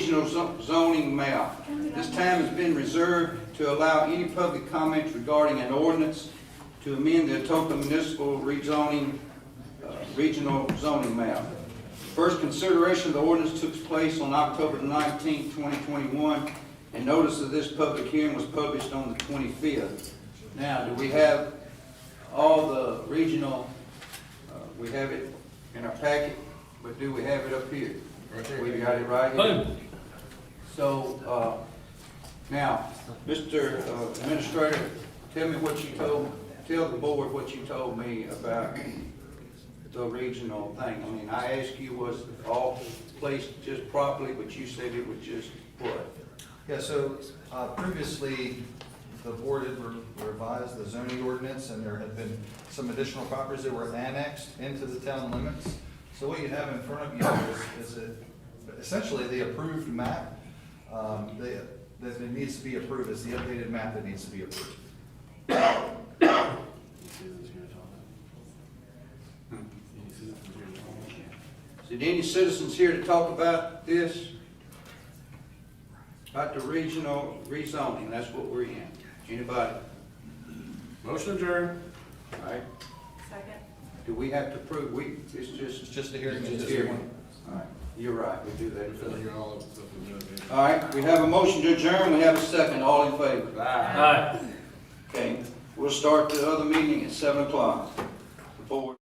regional zoning map. This time has been reserved to allow any public comments regarding an ordinance to amend the Atoka Municipal rezoning, regional zoning map. First consideration of the ordinance took place on October 19, 2021, and notice of this public hearing was published on the 25th. Now, do we have all the regional, we have it in our packet, but do we have it up here? Right there. We got it right here. Boom. So, now, Mr. Administrator, tell the board what you told me about the regional thing. I mean, I asked you, was it all placed just properly, but you said it was just what? Yeah, so previously, the board had revised the zoning ordinance, and there had been some additional properties that were annexed into the town limits. So what you have in front of you is essentially the approved map that it needs to be approved. It's the updated map that needs to be approved. Is there any citizens here to talk about this? About the regional rezoning, that's what we're in. Anybody? Motion adjourned. All right. Second. Do we have to prove, it's It's just a hearing. just It's hearing. one. All right, you're right, we do that. You're all up to All right, we have a motion to adjourn, we have a second, all in favor? Aye. Okay, we'll start the other meeting at 7 o'clock. The board.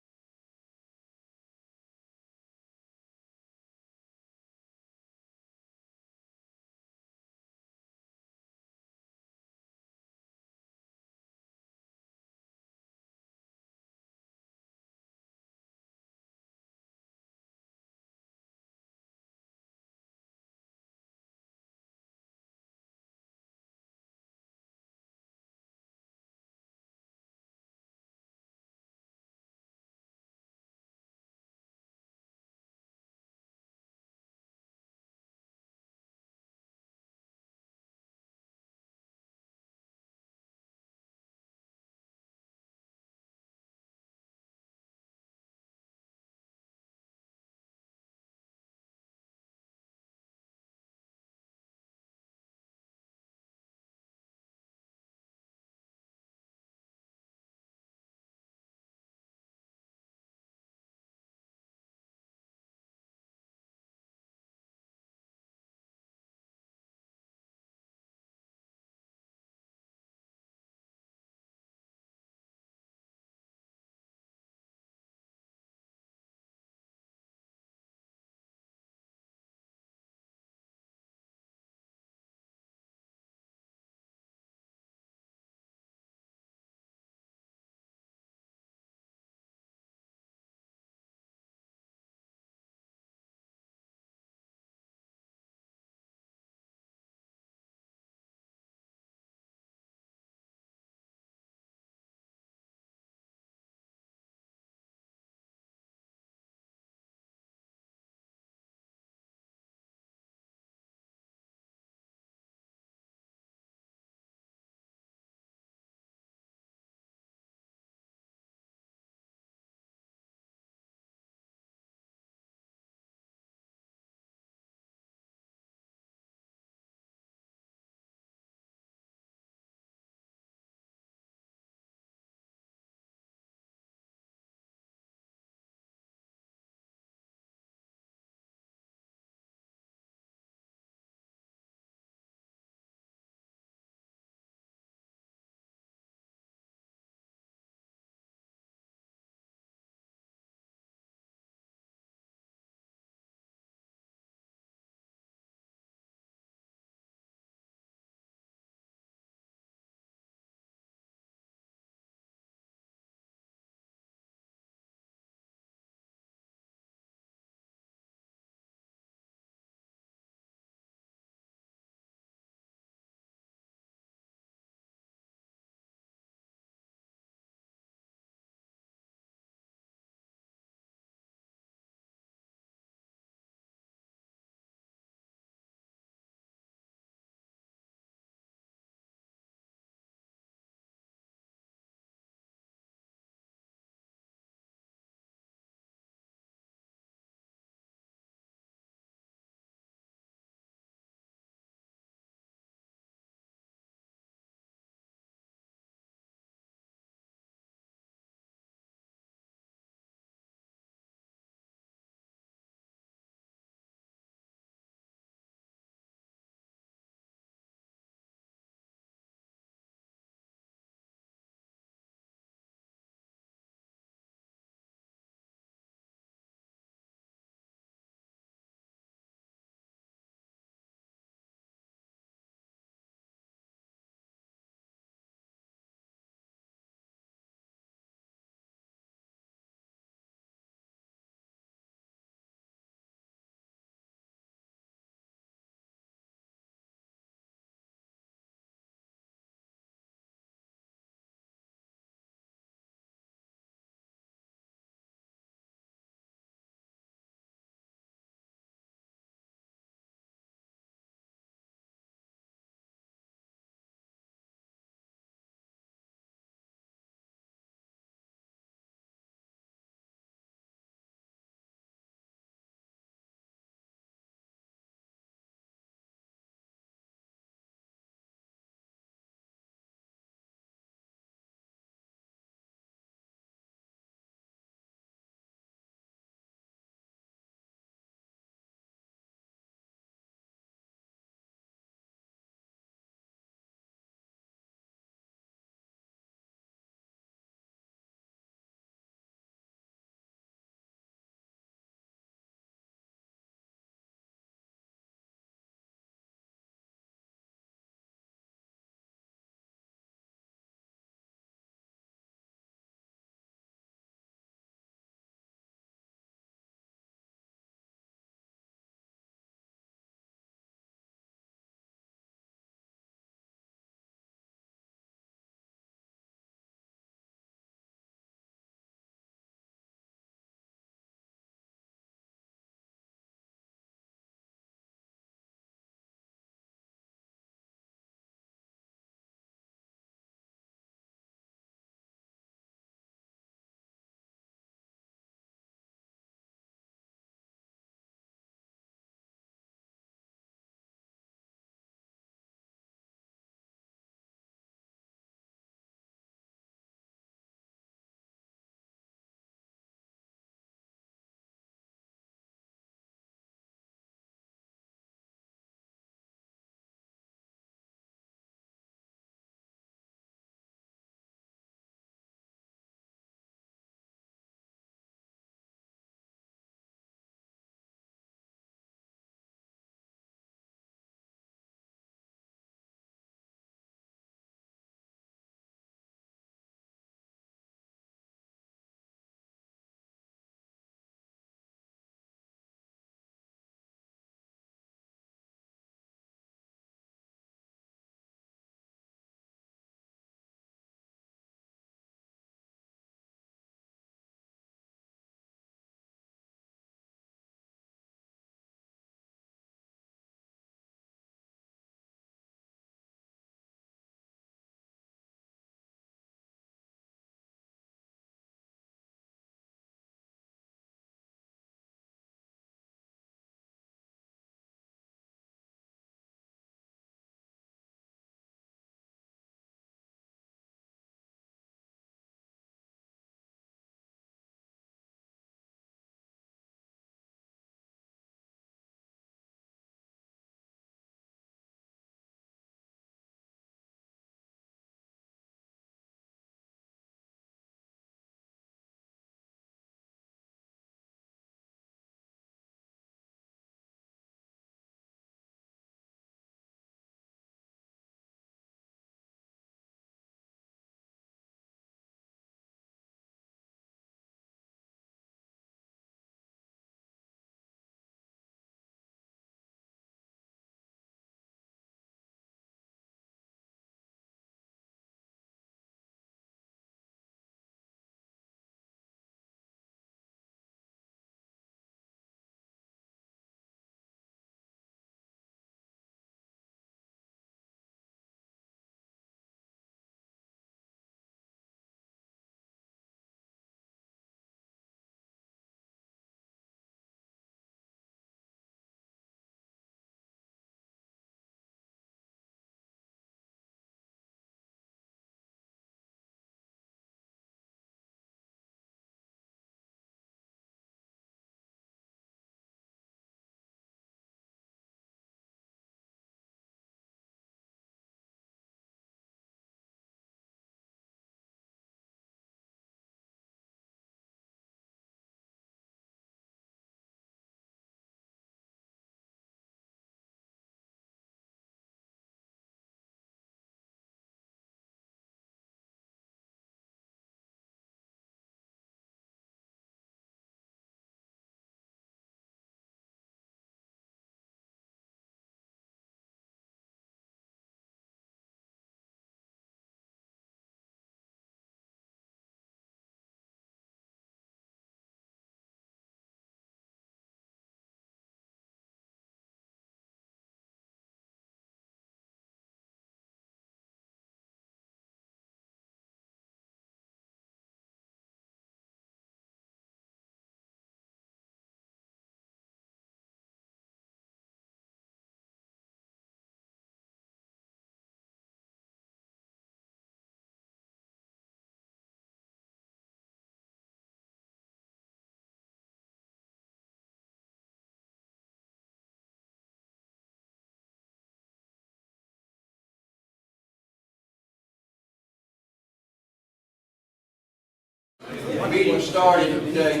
The meeting started today,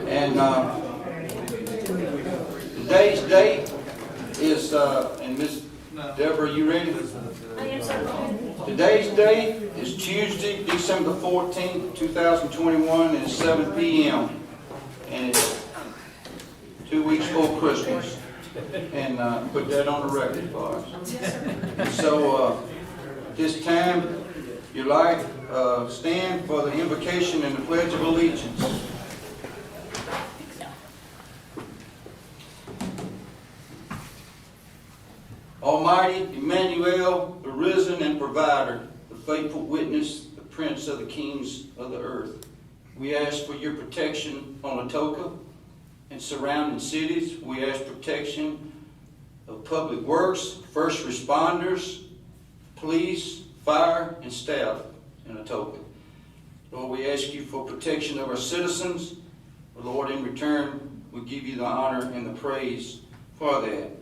and today's date is, and Miss Deborah, you ready? I am, sir. Today's date is Tuesday, December 14th, 2021, and it's 7 p.m. And it's 2 weeks before Christmas. And put that on the record for us. So this time, you like stand for the invocation and the Pledge of Allegiance. Almighty Emmanuel, the risen and provider, the faithful witness, the prince of the kings of the earth. We ask for your protection on Atoka and surrounding cities. We ask protection of public works, first responders, police, fire, and staff in Atoka. Lord, we ask you for protection of our citizens. Lord, in return, we give you the honor and the praise for that.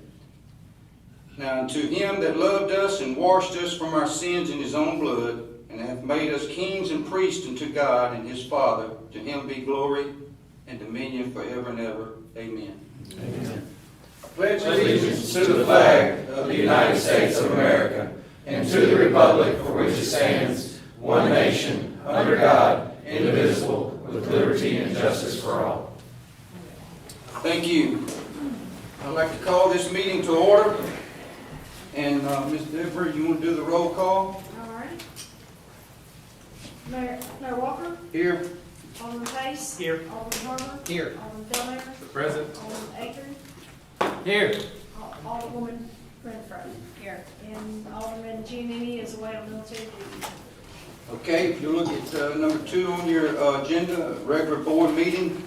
Now, unto him that loved us and washed us from our sins in his own blood, and hath made us kings and priests unto God and his Father, to him be glory and dominion forever and ever. Amen. Amen. I pledge Allegiance to the flag of the United States of America and to the republic for which it stands, one nation, under God, indivisible, with liberty and justice for all. Thank you. I'd like to call this meeting to order. And Ms. Deborah, you want to do the roll call? All right. Mayor Walker, Here. Alderman Pace. Here. Alderman Harper. Here. Alderman Delmare. Present. Alderman Akron. Here. Alderwoman Renfro. Here. And Alderman Giannini is away on military duty. Okay, if you look at number 2 on your agenda, regular board meeting,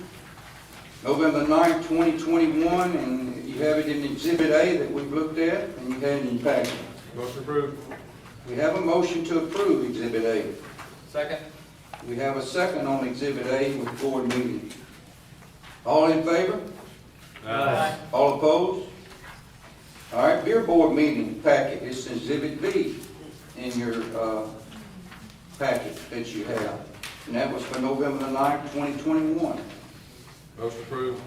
November 9th, 2021, and you have it in Exhibit A that we've looked at, and you have it in your packet. Motion approved. We have a motion to approve Exhibit A. Second. We have a second on Exhibit A with board meeting. All in favor? Aye. All opposed? All right, beer board meeting packet, it's Exhibit B in your packet that you have. And that was for November the 9th, 2021. Motion approved.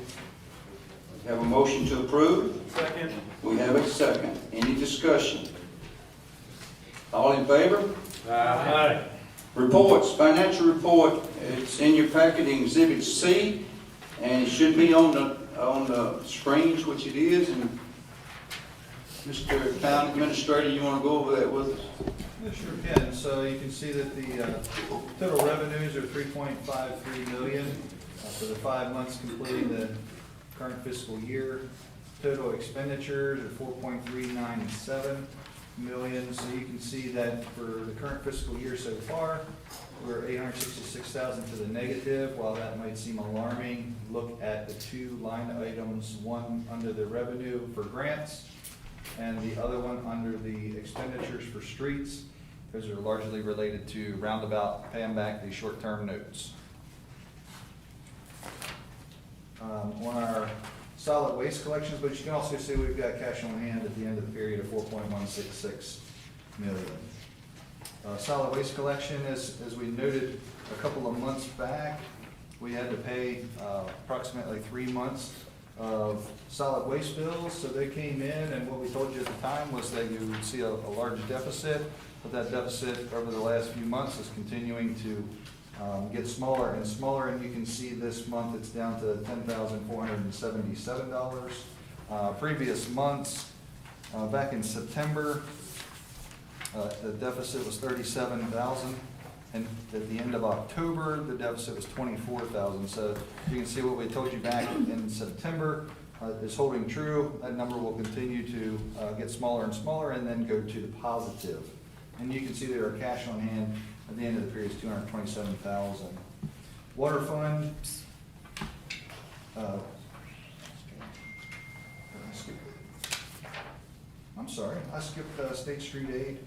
We have a motion to approve. Second. We have a second. Any discussion? All in favor? Aye. Reports, financial report, it's in your packet in Exhibit C, and it should be on the screens, which it is. And Mr. Town Administrator, you want to go over that with us? Yeah, sure can. So you can see that the total revenues are $3.53 million for the 5 months completing the current fiscal year. Total expenditures are $4.397 million. So you can see that for the current fiscal year so far, we're $866,000 to the negative. While that might seem alarming, look at the 2 line items, one under the revenue for grants and the other one under the expenditures for streets. Those are largely related to roundabout paying back the short-term notes. On our solid waste collections, but you can also see we've got cash on hand at the end of the period of $4.166 million. Solid waste collection, as we noted a couple of months back, we had to pay approximately 3 months of solid waste bills. So they came in, and what we told you at the time was that you would see a large deficit, but that deficit over the last few months is continuing to get smaller and smaller, and you can see this month it's down to $10,477. Previous months, back in September, the deficit was $37,000, and at the end of October, the deficit was $24,000. So you can see what we told you back in September is holding true. That number will continue to get smaller and smaller and then go to the positive. And you can see that our cash on hand at the end of the period is $227,000. Water fund. I'm sorry, I skipped State Street Aid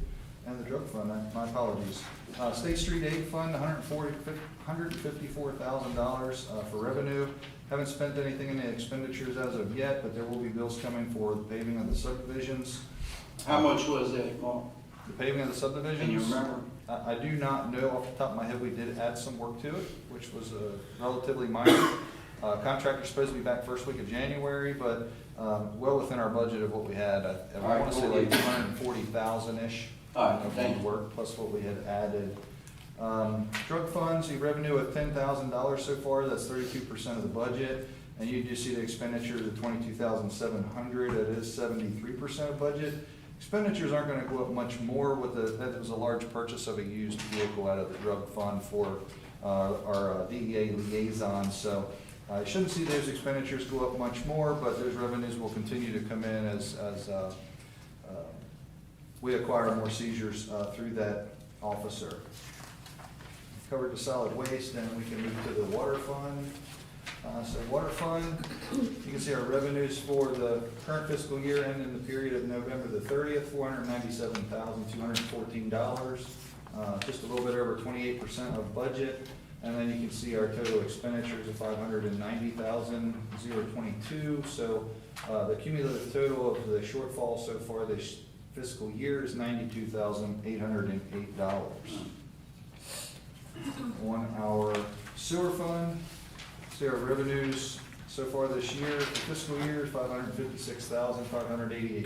and the drug fund. My apologies. State Street Aid Fund, $154,000 for revenue. Haven't spent anything in the expenditures as of yet, but there will be bills coming for the paving of the subdivisions. How much was that, Mark? The paving of the subdivisions? Can you remember? I do not know off the top of my head. We did add some work to it, which was relatively minor. Contractor's supposed to be back first week of January, but well within our budget of what we had. I want to say like 240,000-ish. All right, of thank you. work, plus what we had added. Drug funds, the revenue of $10,000 so far, that's 32% of the budget. And you do see the expenditures of $22,700, that is 73% of budget. Expenditures aren't gonna go up much more with that was a large purchase of a used vehicle out of the drug fund for our DEA liaison. So I shouldn't see those expenditures go up much more, but those revenues will continue to come in as we acquire more seizures through that officer. Covered the solid waste, and we can move to the water fund. So water fund, you can see our revenues for the current fiscal year ending the period of November the 30th, $497,214. Just a little bit over 28% of budget. And then you can see our total expenditures of $590,022. So the cumulative total of the shortfall so far this fiscal year is $92,808. On our sewer fund, see our revenues so far this year, the fiscal year, $556,588. You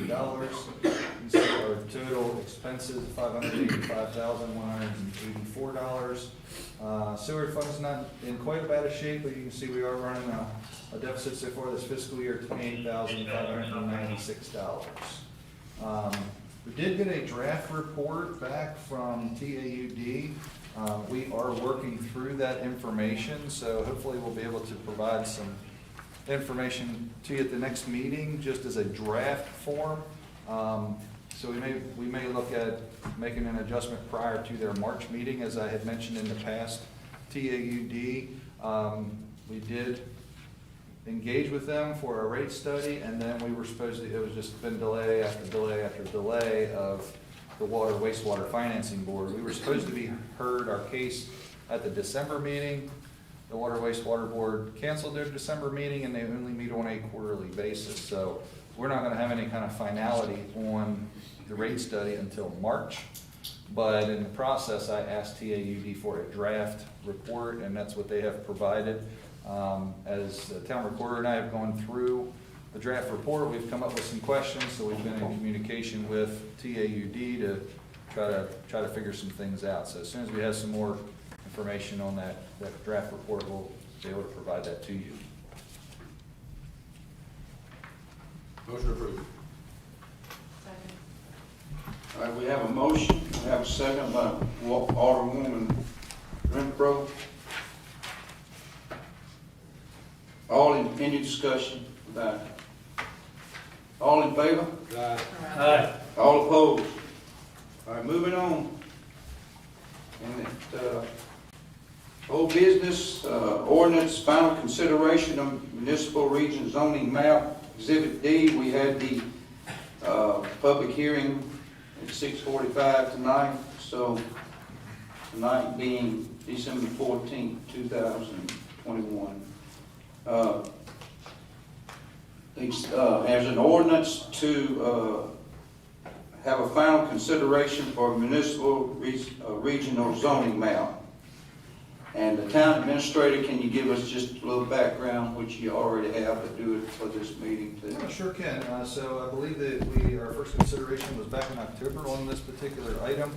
can see our total expenses, $585,184. Sewer fund's not in quite a bad a shape, but you can see we are running a deficit so far this fiscal year, $28,596. We did get a draft report back from TAUD. We are working through that information, so hopefully we'll be able to provide some information to you at the next meeting, just as a draft form. So we may look at making an adjustment prior to their March meeting, as I had mentioned in the past. TAUD, we did engage with them for a rate study, and then we were supposed to, it was just been delay after delay after delay of the Water Wastewater Financing Board. We were supposed to be heard our case at the December meeting. The Water Wastewater Board canceled their December meeting, and they only meet on a quarterly basis. So we're not gonna have any kind of finality on the rate study until March. But in the process, I asked TAUD for a draft report, and that's what they have provided. As the town recorder and I have gone through the draft report, we've come up with some questions, so we've been in communication with TAUD to try to figure some things out. So as soon as we have some more information on that draft report, we'll be able to provide that to you. Motion approved. All right, we have a motion, we have a second by Alderwoman Renfro. All in, any discussion about it? All in favor? Aye. All opposed? All right, moving on. And old business, ordinance, final consideration of municipal region zoning map, Exhibit D. We had the public hearing at 6:45 tonight, so tonight being December 14th, 2021. As an ordinance to have a final consideration for municipal regional zoning map. And the town administrator, can you give us just a little background, which you already have, but do it for this meeting too? Yeah, sure can. So I believe that our first consideration was back in October on this particular item.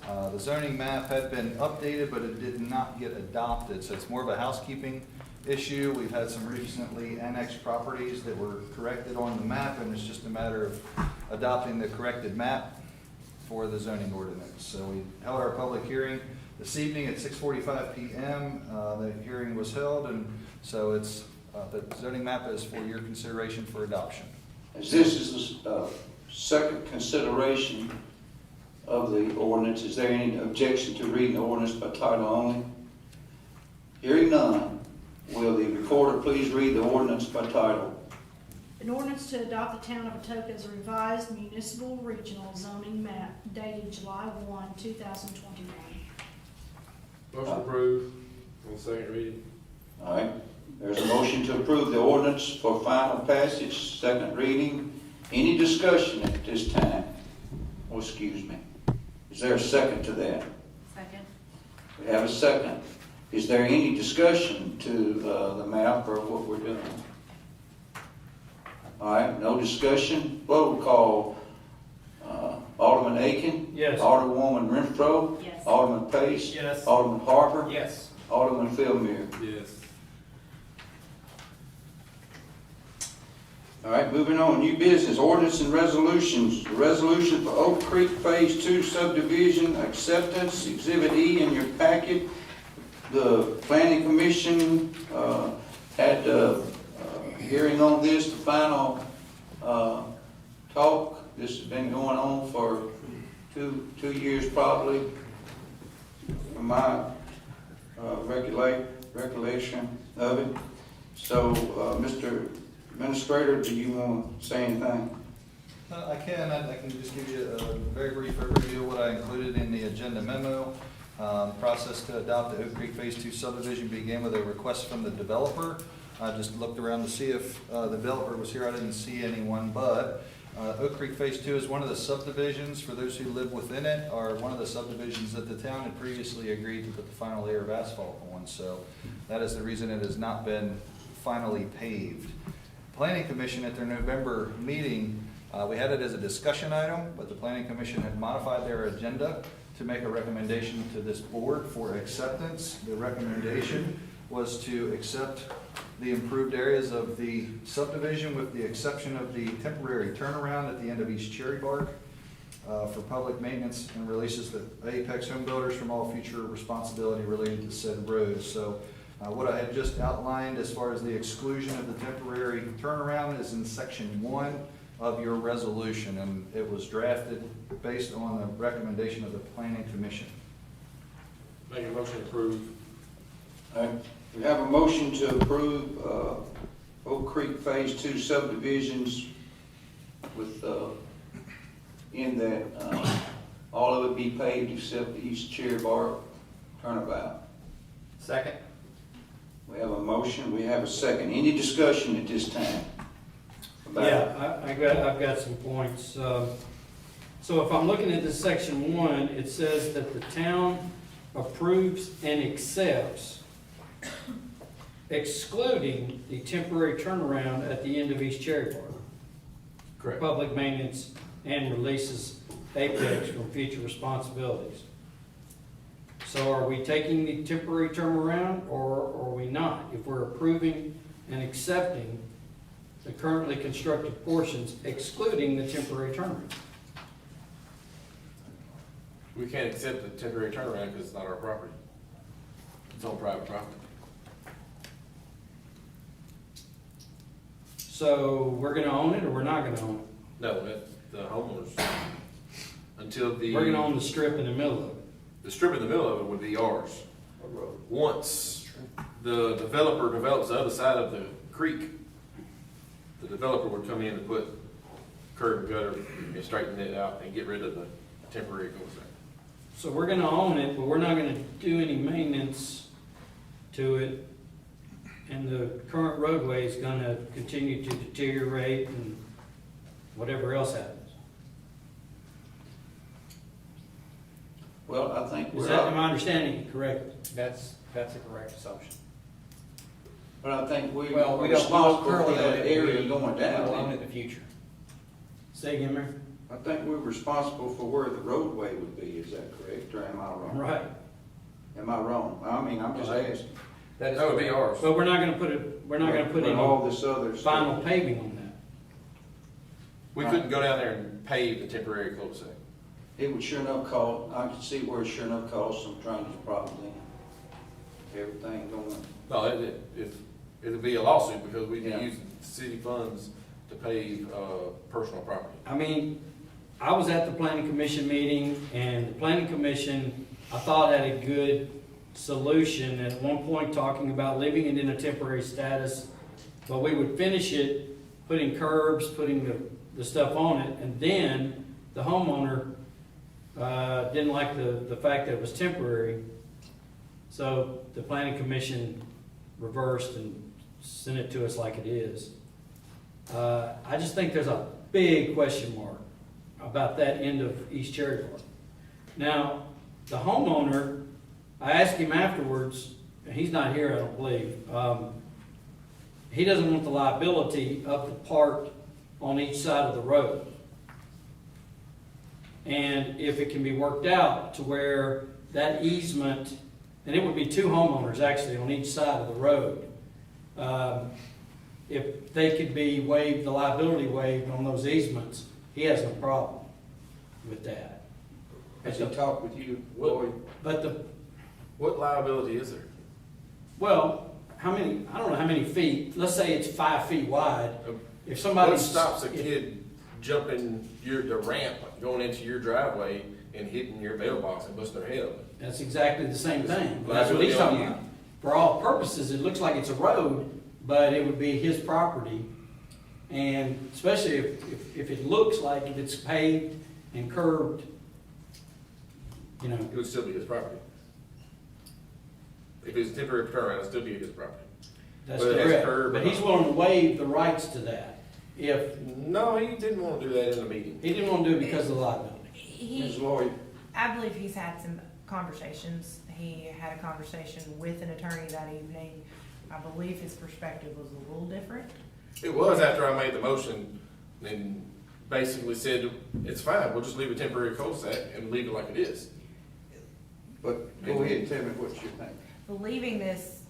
The zoning map had been updated, but it did not get adopted, so it's more of a housekeeping issue. We've had some recently annexed properties that were corrected on the map, and it's just a matter of adopting the corrected map for the zoning ordinance. So we held our public hearing this evening at 6:45 p.m. The hearing was held, and so it's the zoning map is for your consideration for adoption. As this is the second consideration of the ordinance, is there any objection to reading the ordinance by title only? Hearing none, will the recorder please read the ordinance by title? An ordinance to adopt the town of Atoka as a revised municipal regional zoning map dated July 1, 2021. Motion approved on second reading. All right, there's a motion to approve the ordinance for final passage, second reading. Any discussion at this time? Oh, excuse me. Is there a second to that? Second. We have a second. Is there any discussion to the map or what we're doing? All right, no discussion. Roll call. Alderman Aiken? Yes. Alderwoman Renfro? Yes. Alderman Pace? Yes. Alderman Harper? Yes. Alderman Philmere? Yes. All right, moving on, new business, ordinance and resolutions. The resolution for Oak Creek Phase 2 subdivision acceptance, Exhibit E in your packet. The Planning Commission had a hearing on this, the final talk. This has been going on for two years probably, from my recollection of it. So, Mr. Administrator, do you want to say anything? I can just give you a very brief overview of what I included in the agenda memo. The process to adopt the Oak Creek Phase 2 subdivision began with a request from the developer. I just looked around to see if the developer was here. I didn't see anyone, but Oak Creek Phase 2 is one of the subdivisions, for those who live within it, are one of the subdivisions that the town had previously agreed to put the final layer of asphalt on. So that is the reason it has not been finally paved. Planning Commission at their November meeting, we had it as a discussion item, but the Planning Commission had modified their agenda to make a recommendation to this board for acceptance. The recommendation was to accept the improved areas of the subdivision with the exception of the temporary turnaround at the end of East Cherry Bark for public maintenance, and releases the Apex Home Builders from all future responsibility related to said roads. So what I had just outlined as far as the exclusion of the temporary turnaround is in section 1 of your resolution, and it was drafted based on the recommendation of the Planning Commission. Make a motion to approve. All right, we have a motion to approve Oak Creek Phase 2 subdivisions with, in that all of it be paved except the East Cherry Bark turnabout. Second. We have a motion, we have a second. Any discussion at this time? about it? Yeah, I've got some points. So if I'm looking at this section 1, it says that the town approves and accepts, excluding the temporary turnaround at the end of East Cherry Park. Correct. Public maintenance and releases Apex from future responsibilities. So are we taking the temporary turnaround or are we not? If we're approving and accepting the currently constructed portions, excluding the temporary turnaround? We can't accept the temporary turnaround because it's not our property. It's on private property. So we're gonna own it or we're not gonna own it? No, that's the homeowners. Until the. We're gonna own the strip in the middle of it. The strip in the middle of it would be ours. Once the developer develops the other side of the creek, the developer would come in and put curb and gutter and straighten it out and get rid of the temporary cul-de-sac. So we're gonna own it, but we're not gonna do any maintenance to it. And the current roadway is gonna continue to deteriorate and whatever else happens. Well, I think Is we're that, am up, I understanding it correctly? That's a correct assumption. but I think we Well, are we don't responsible for currently own that it. area going We'll own down. it in the future. Say again, Mayor? I think we're responsible for where the roadway would be, is that correct, or am I wrong? Right. Am I wrong? I mean, I'm just asking. That is That would be ours. But we're not gonna put it, we're not gonna put But all any this other stuff. final paving on that. We couldn't go down there and pave the temporary cul-de-sac. It would sure enough cost, I could see where it sure enough cost some drainage problems in. Everything going. No, it'd be a lawsuit because we'd be Yeah. using city funds to pave, personal property. I mean, I was at the planning commission meeting, and the planning commission, I thought, had a good solution at one point, talking about leaving it in a temporary status, but we would finish it, putting curbs, putting the stuff on it, and then the homeowner didn't like the fact that it was temporary, so the planning commission reversed and sent it to us like it is. I just think there's a big question mark about that end of East Cherry Park. Now, the homeowner, I asked him afterwards, and he's not here, I don't believe. He doesn't want the liability of the part on each side of the road. And if it can be worked out to where that easement, and it would be two homeowners actually on each side of the road. If they could be waived, the liability waived on those easements, he has no problem with that. Has he talked with you, What- Lloyd? But the, What liability is there? well, how many, I don't know how many feet, let's say it's 5 feet wide. If somebody What stops a kid jumping the ramp, going into your driveway and hitting your mailbox and busting their head open? That's exactly the same thing. That's what he's talking about. For all purposes, it looks like it's a road, but it would be his property. And especially if it looks like if it's paved and curved, you know. It would still be his property. If it's a temporary turnaround, it'd still be his property. That's But it has correct. curb But and he's all. willing to waive the rights to that. If, No, he didn't want to do that in the meeting. he didn't want to do it because of the liability. Ms. He, Lloyd? I believe he's had some conversations. He had a conversation with an attorney that evening. I believe his perspective was a little different. It was after I made the motion and basically said, it's fine, we'll just leave a temporary cul-de-sac and leave it like it is. But go ahead and tell me what you think. Leaving this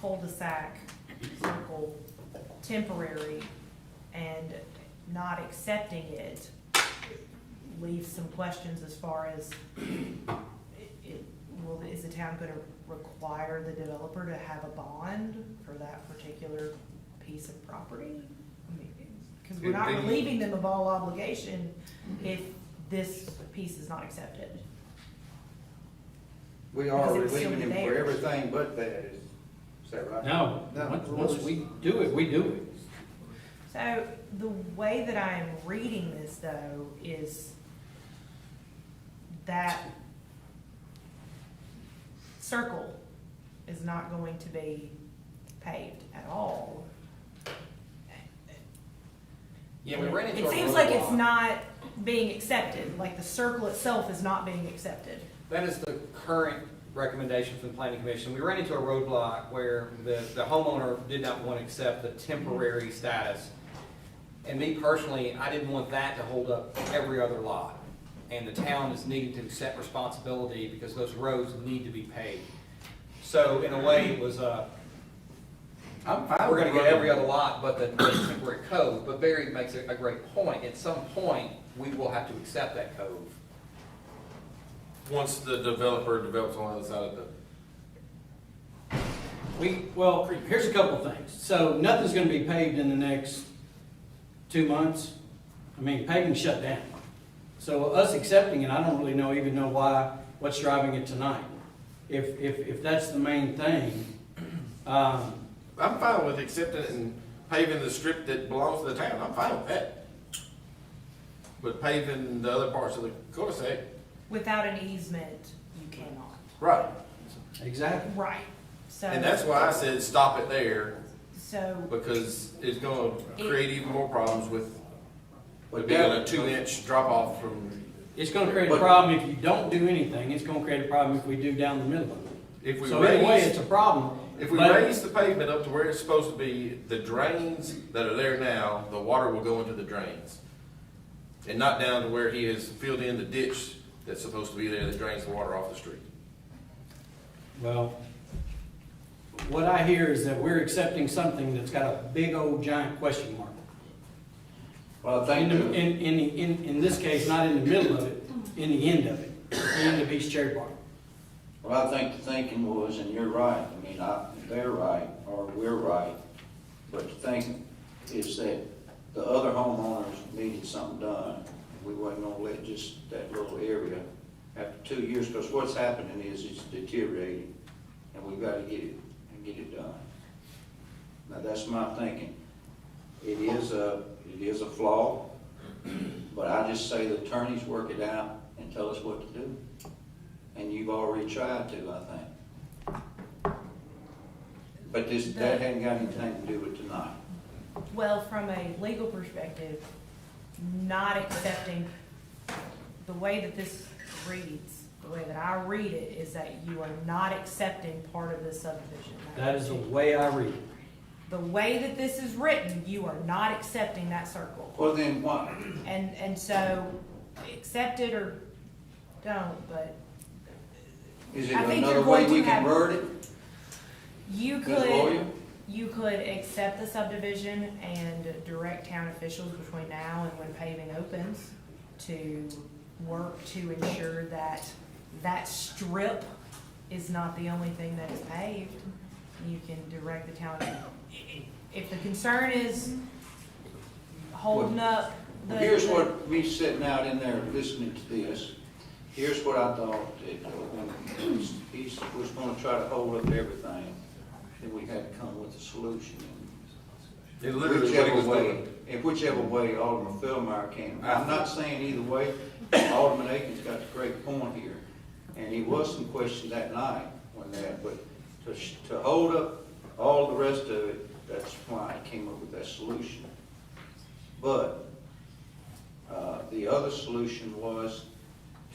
cul-de-sac circle temporary and not accepting it leaves some questions as far as is the town gonna require the developer to have a bond for that particular piece of property? I mean, because we're not relieving them of all obligation if this piece is not accepted. We are Because it was relieving still him for theirs. everything but that, is that right? No, No. once we do it, we do it. So the way that I am reading this though is that circle is not going to be paved at all. Yeah, we ran into It a seems like it's roadblock. not being accepted, like the circle itself is not being accepted. That is the current recommendation from the planning commission. We ran into a roadblock where the homeowner did not want to accept the temporary status. And me personally, I didn't want that to hold up every other lot. And the town is needing to accept responsibility because those roads need to be paved. So in a way, it was, I'm fine we're with gonna get it. every other lot but the temporary cove. But Barry makes a great point. At some point, we will have to accept that cove. Once the developer develops on the other side of the, Well, here's a couple of things. So nothing's gonna be paved in the next 2 months. I mean, paving shut down. So us accepting it, I don't really even know what's driving it tonight. If that's the main thing, I'm fine with accepting it and paving the strip that belongs to the town, I'm fine with that. But paving the other parts of the cul-de-sac, Without an easement, you cannot. right. exactly. Right. So. And that's why I said stop it there, So, because it's gonna create even more problems with But it being a that- 2-inch drop off from, It's gonna create a But- problem if you don't do anything. It's gonna create a problem if we do down the middle of it. if we So anyway, raise, it's a problem. if we but- raise the pavement up to where it's supposed to be, the drains that are there now, the water will go into the drains. And not down to where he has filled in the ditch that's supposed to be there that drains the water off the street. Well, what I hear is that we're accepting something that's got a big old giant question mark. Well, I In, think, the- in this case, not in the middle of it, in the end of it, the end of East Cherry Park. well, I think the thinking was, and you're right, I mean, they're right, or we're right, but the thing is that the other homeowners needed something done. We wasn't gonna let just that little area after 2 years, because what's happening is it's deteriorating, and we've gotta get it done. Now, that's my thinking. It is a flaw, but I just say the attorneys work it out and tell us what to do. And you've already tried to, I think. But that hadn't got anything to do with tonight. well, from a legal perspective, not accepting the way that this reads, the way that I read it, is that you are not accepting part of this subdivision. That is the way I read it. The way that this is written, you are not accepting that circle. Well, then what? And so, accept it or don't, but Is it I think another you're way going we to can have- word it? you Ms. Lawyer? you could accept the subdivision and direct town officials between now and when paving opens to work to ensure that that strip is not the only thing that is paved. You can direct the town. If the concern is holding up the. Here's what, me sitting out in there listening to this, here's what I thought, that when he was gonna try to hold up everything, then we had to come with a solution. It literally what he was doing. In whichever way Alderman Philmeyer came. I'm not saying either way, Alderman Aiken's got a great point here. And he was some question that night when that, but to hold up all the rest of it, that's why I came up with that solution. But, the other solution was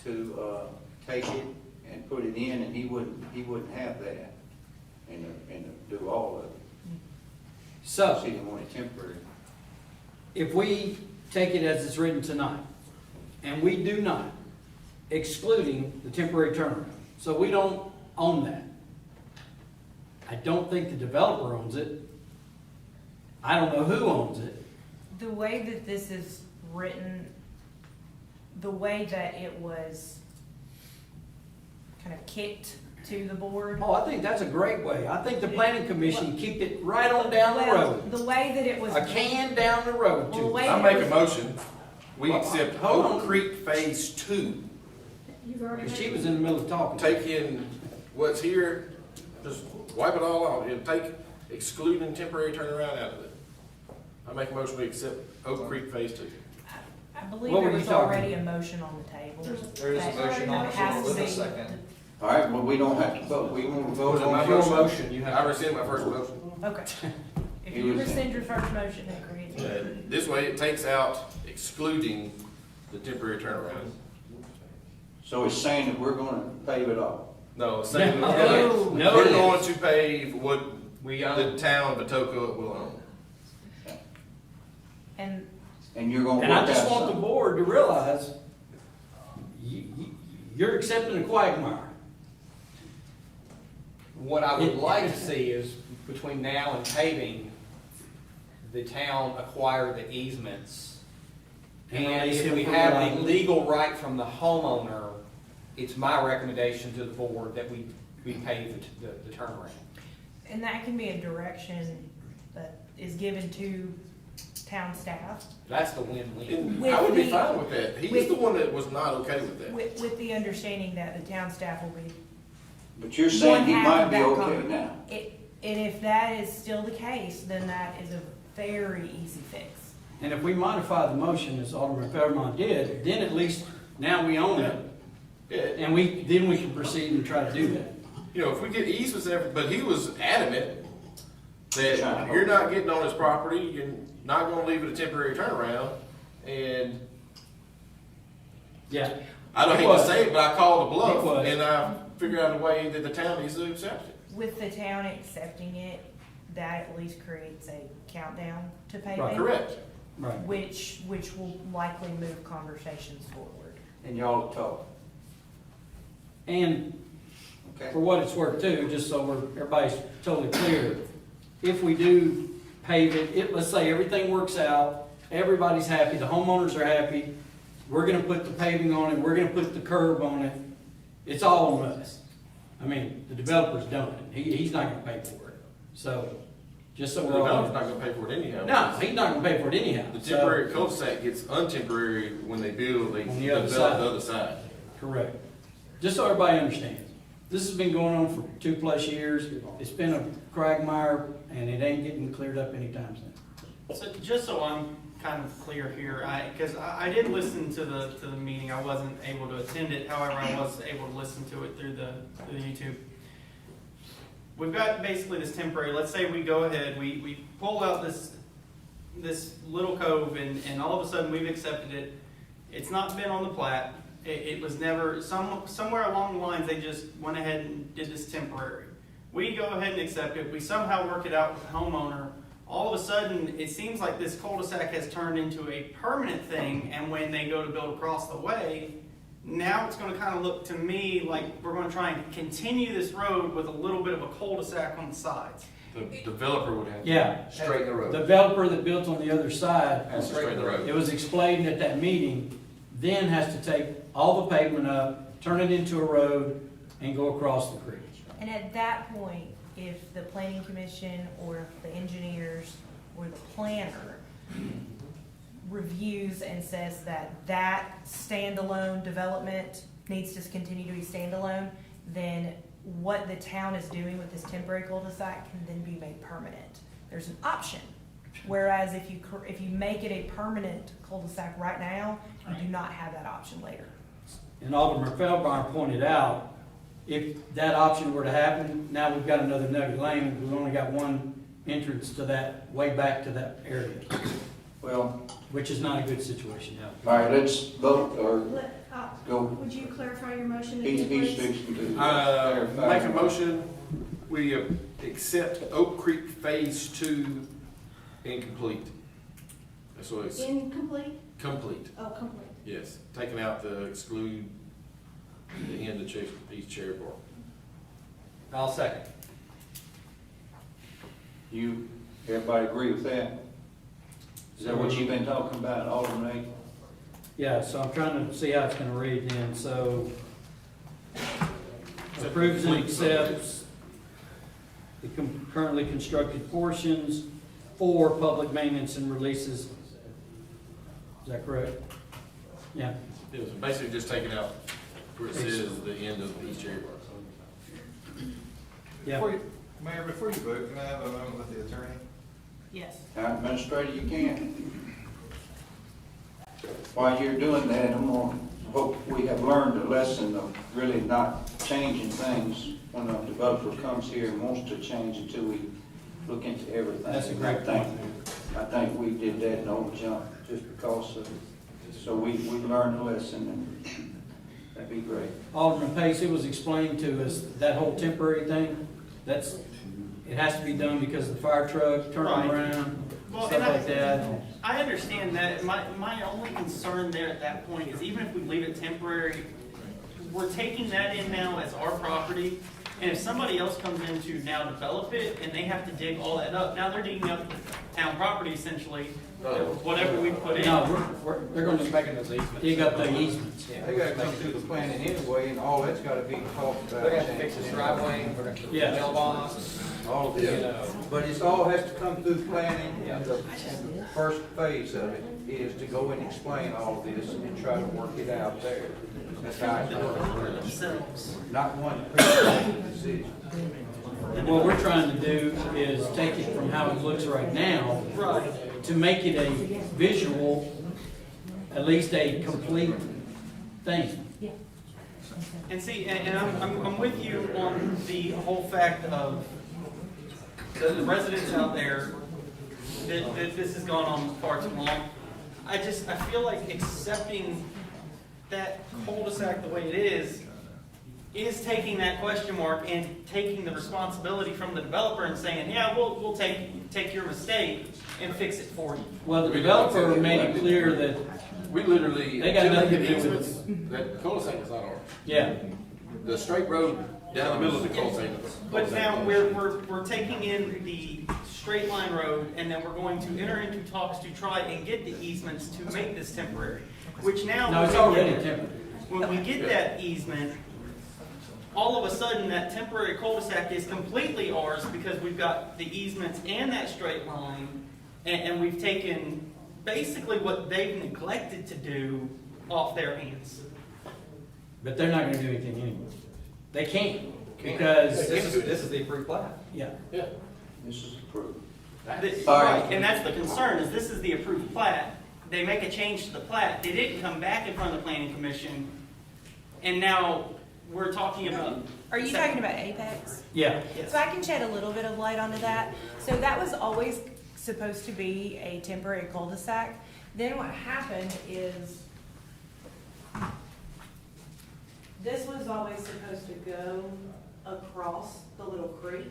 to, take it and put it in, and he wouldn't have that, and do all of it. So, He didn't want it temporary. if we take it as it's written tonight, and we do not, excluding the temporary turnaround, so we don't own that. I don't think the developer owns it. I don't know who owns it. The way that this is written, the way that it was kind of kicked to the board. Oh, I think that's a great way. I think the planning commission kicked it right on down the Well, road. the way that it was. A can down the road Well, the to way it. I that it make a was- motion, we Well, accept hold on. Oak Creek Phase 2. You've already. Because she was in the middle of talking. Take in what's here, just wipe it all out, and take excluding temporary turnaround out of it. I make a motion, we accept Oak Creek Phase 2. I believe What there were you was talking already a motion on the table. There is a motion on the That has floor to with a be- second. All right, well, we don't have to vote, we want to vote on My your motion, I rescind my first motion. Okay. If He you was- rescind your first motion, it creates. This way, it takes out excluding the temporary turnaround. So it's saying that we're gonna pave it all. No, it's saying No. we're going to pave what We, the town of Atoka will own. And And you're gonna And I work out just want the something. board to realize, you're accepting a quagmire. what I would like to see is between now and paving, the town acquire the easements. And if we have the legal right from the homeowner, it's my recommendation to the board that we pave the turnaround. And that can be a direction that is given to town staff That's the win-win. And With I would be the- fine with that. He's with- the one that was not okay with that. with the understanding that the town staff will be. But you're saying he one might half be of that okay comment. now. And if that is still the case, then that is a very easy fix. And if we modify the motion as Alderman Fairmont did, then at least now we own it. Yeah, And then we can proceed and try to do that. you know, if we get easements and everything, but he was adamant that you're not getting on his property, you're not gonna leave it a temporary turnaround, and Yeah. I don't It hate was. to say it, but I called a It bluff, was. and I figured out a way that the town needs to accept it. With the town accepting it, that at least creates a countdown to paving. Right. Correct. Right. Which will likely move conversations forward. And y'all talk, And okay? for what it's worth too, just so everybody's totally clear, if we do pave it, let's say everything works out, everybody's happy, the homeowners are happy, we're gonna put the paving on it, we're gonna put the curb on it, it's all on us. I mean, the developer's done it, he's not gonna pay for it, so, just so The we're all. developer's not gonna pay for it anyhow. No, he's not gonna pay for it anyhow. The So- temporary cul-de-sac gets untemporary when they build, they On the develop other the side. other side. Correct. Just so everybody understands. This has been going on for 2+ years. It's been a quagmire, and it ain't getting cleared up anytime soon. So just so I'm kind of clear here, because I did listen to the meeting, I wasn't able to attend it, however, I was able to listen to it through the YouTube. We've got basically this temporary, let's say we go ahead, we pull out this little cove and all of a sudden we've accepted it. It's not been on the plat, It was never, somewhere along the lines, they just went ahead and did this temporary. We go ahead and accept it, we somehow work it out with the homeowner. All of a sudden, it seems like this cul-de-sac has turned into a permanent thing, and when they go to build across the way, now it's gonna kind of look to me like we're gonna try and continue this road with a little bit of a cul-de-sac on the sides. The developer would have Yeah. to straighten the road. Developer that built on the other side, Has to straighten the road. it was explained at that meeting, then has to take all the pavement up, turn it into a road, and go across the creek. And at that point, if the planning commission or if the engineers or the planner reviews and says that that standalone development needs to continue to be standalone, then what the town is doing with this temporary cul-de-sac can then be made permanent. There's an option. Whereas if you make it a permanent cul-de-sac right now, you do not have that option later. And Alderman Feldbarn pointed out, if that option were to happen, now we've got another nugget lane, we've only got one entrance to that, way back to that area, Well, which is not a good situation. all right, let's vote, or go. Would you clarify your motion He's again, please? fixing to Make a motion, we accept Oak Creek Phase 2 incomplete. That's what it's, Incomplete? complete, Oh, complete. yes. Taking out the exclude the end of East Cherry Bar. I'll second. Everybody agree with that? Is that what you've been talking about, Alderman? Yeah, so I'm trying to see how it's gonna read then, so approves and accepts the currently constructed portions for public maintenance and releases. Is that correct? Yeah. It was basically just taking out where it says the end of East Cherry Bar. Yeah. Mayor, before you vote, can I have a moment with the attorney? Yes. Town administrator, you can. While you're doing that, I'm gonna hope we have learned a lesson of really not changing things when a developer comes here and wants to change until we look into everything. That's a great point. I think we did that in old jump just because of it. So we learned a lesson, and that'd be great. Alderman Pace, it was explained to us, that whole temporary thing, it has to be done because of the fire truck, turning Right. around, Well, stuff and like that. I understand that. My only concern there at that point is even if we leave it temporary, we're taking that in now as our property. And if somebody else comes in to now develop it and they have to dig all that up, now they're digging up town property essentially, whatever we put in. No, they're gonna making those easements. dig up the easements. They gotta come through the planning anyway, and all that's gotta be talked about. They're gonna have to fix this driveway, we're gonna put Yeah. mailbox, All of you it. know. But it all has to come through planning, and the first phase of it is to go and explain all of this and try to work it out there. That's how I do it. Themselves. Not one predetermined decision. What we're trying to do is take it from how it looks right now Right. to make it a visual, at least a complete thing. And see, and I'm with you on the whole fact of the residents out there, that this has gone on far too long. I feel like accepting that cul-de-sac the way it is taking that question mark and taking the responsibility from the developer and saying, yeah, we'll take your mistake and fix it for you. Well, the developer made it clear that, We literally. They got nothing to do with easements, that cul-de-sac is not ours. yeah, The straight road down the middle of the cul-de-sac. But now we're taking in the straight line road and then we're going to enter into talks to try and get the easements to make this temporary. Which now. no, it's already temporary. When we get that easement, all of a sudden that temporary cul-de-sac is completely ours because we've got the easements and that straight line. And we've taken basically what they've neglected to do off their hands. But they're not gonna do anything anyway. They can't, because, This is the approved plat. yeah. Yeah. This is approved. Right, and that's the concern, is this is the approved plat. They make a change to the plat, they didn't come back in front of the planning commission, and now we're talking about. Are you talking about Apex? Yeah, Yes. So I can shed a little bit of light onto that. So that was always supposed to be a temporary cul-de-sac. Then what happened is This was always supposed to go across the little creek,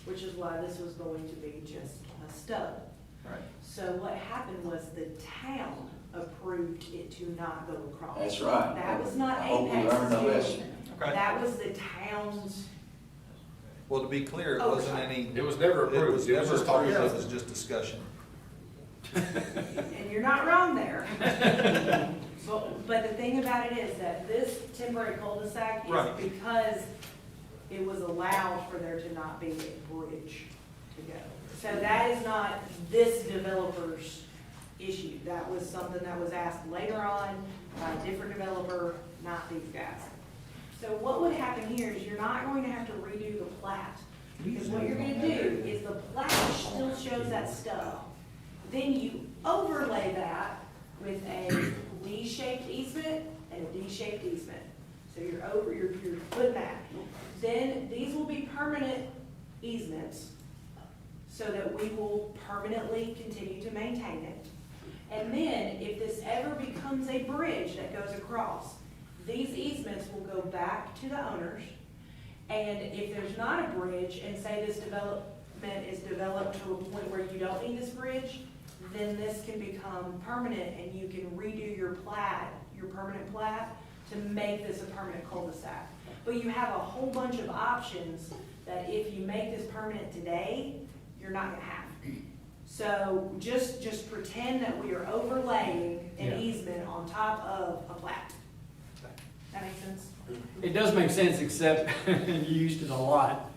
which is why this was going to be just a stub. Right. So what happened was the town approved it to not go across. That's right. That was not I hope we Apex's learned a lesson. doing. Okay. That was the town's, Well, to be clear, it wasn't any. It was never approved. It was It was never just talked approved, it about. was just discussion. and you're not wrong there. But the thing about it is that this temporary cul-de-sac is Right. because it was allowed for there to not be a bridge to go. So that is not this developer's issue. That was something that was asked later on by a different developer, not these guys. So what would happen here is you're not going to have to redo the plat. Because what you're gonna do is the plat still shows that stub. Then you overlay that with a V-shaped easement and a D-shaped easement. So you're putting that. Then these will be permanent easements so that we will permanently continue to maintain it. And then if this ever becomes a bridge that goes across, these easements will go back to the owners. And if there's not a bridge, and say this development is developed to a point where you don't need this bridge, then this can become permanent and you can redo your plat, your permanent plat, to make this a permanent cul-de-sac. But you have a whole bunch of options that if you make this permanent today, you're not gonna have. So just pretend that we are overlaying an Yeah. easement on top of a plat. That makes sense? It does make sense, except you used it a lot.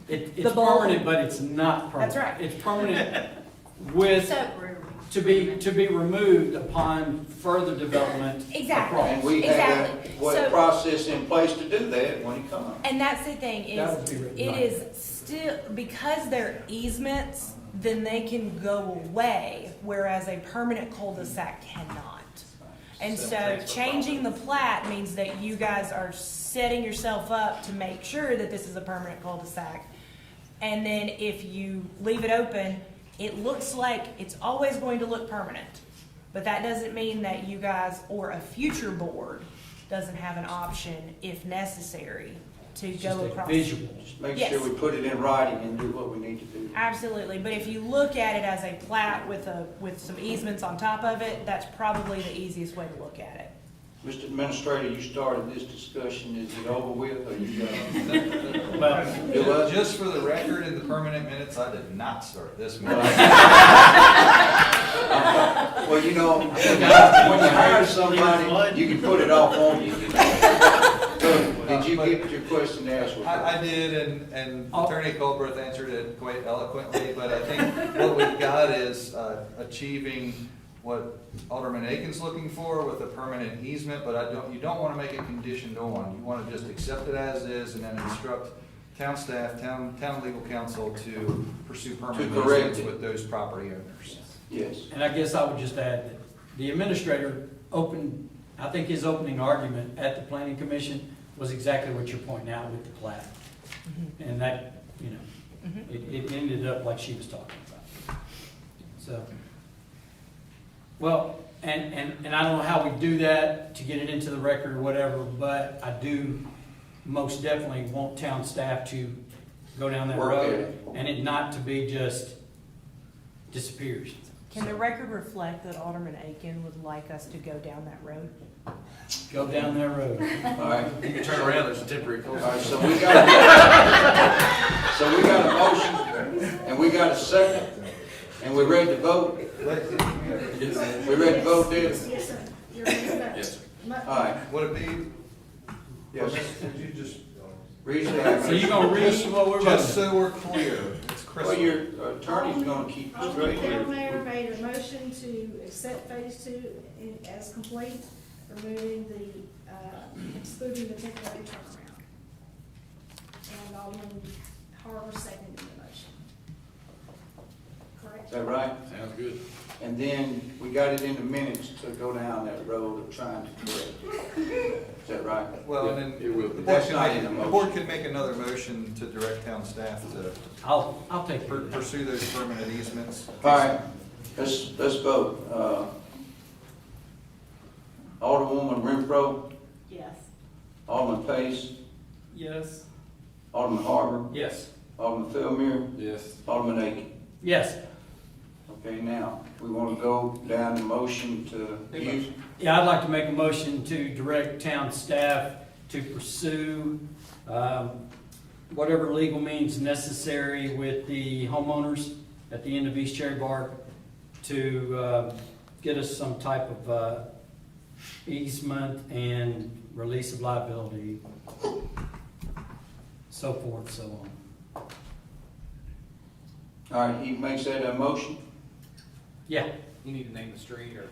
It's The bulk. permanent, but it's not permanent. That's right. It's permanent with, to be removed upon further development. Exactly. across. And we have Exactly. that, what So- process in place to do that when he comes. And that's the thing, That is would be written it right. is still, because they're easements, then they can go away, whereas a permanent cul-de-sac cannot. And so changing the plat means that you guys are setting yourself up to make sure that this is a permanent cul-de-sac. And then if you leave it open, it looks like it's always going to look permanent. But that doesn't mean that you guys or a future board doesn't have an option, if necessary, to It's go just a across. visual. Make Yes. sure we put it in writing and do what we need to do. Absolutely, but if you look at it as a plat with some easements on top of it, that's probably the easiest way to look at it. Mr. Administrator, you started this discussion. Is it over with, or you Well, It was? Just for the record, in the permanent minutes, I did not start this meeting. Well, you know, when you hire somebody, you can put it off on you. So, did you get your question asked? I did, and Attorney Colbert answered it quite eloquently, but I think what we've got is achieving what Alderman Aiken's looking for with a permanent easement, but you don't want to make it conditioned on. You want to just accept it as is and then instruct town staff, town legal counsel to pursue permanent To correct easements it. with those property owners. Yes. and I guess I would just add that the administrator opened, I think his opening argument at the planning commission was exactly what you're pointing out with the plat. And that, you know, it ended up like she was talking about. So, well, and I don't know how we do that to get it into the record or whatever, but I do most definitely want town staff to go down that Work at road it. and it not to be just disappears. Can the record reflect that Alderman Aiken would like us to go down that road? Go down that road. All right. You can turn around, there's a temporary All cul-de-sac. right, so we got a motion, and we got a second, and we're ready to vote. We ready to vote, Dennis? Yes, sir. You're ready to vote. Yes, sir. All right. Would it be? Yes. Could you just? Read it. So you're gonna read what we're Just voting? so we're clear, it's Well, crystal. your attorney's gonna keep it Alderman straight here. Mayor made a motion to accept phase two as complete, removing excluding the temporary turnaround. And Alderman Harper seconded the motion. Correct? Is that right? Sounds good. And then we got it in the minutes to go down that road of trying to correct it. Is that right? Well, and then It will be. the board That's can not make, in the the motion. board can make another motion to direct town staff to I'll take care of that. pursue those permanent easements. All right, let's vote. Alderwoman Renfro, Yes. Alderman Pace, Yes. Alderman Harper, Yes. Alderman Philmere, Yes. Alderman Aiken. Yes. Okay, now, we want to go down the motion to use. Yeah, I'd like to make a motion to direct town staff to pursue whatever legal means necessary with the homeowners at the end of East Cherry Bark to get us some type of easement and release of liability, so forth, so on. All right, he makes that a motion? Yeah, You need to name the street or?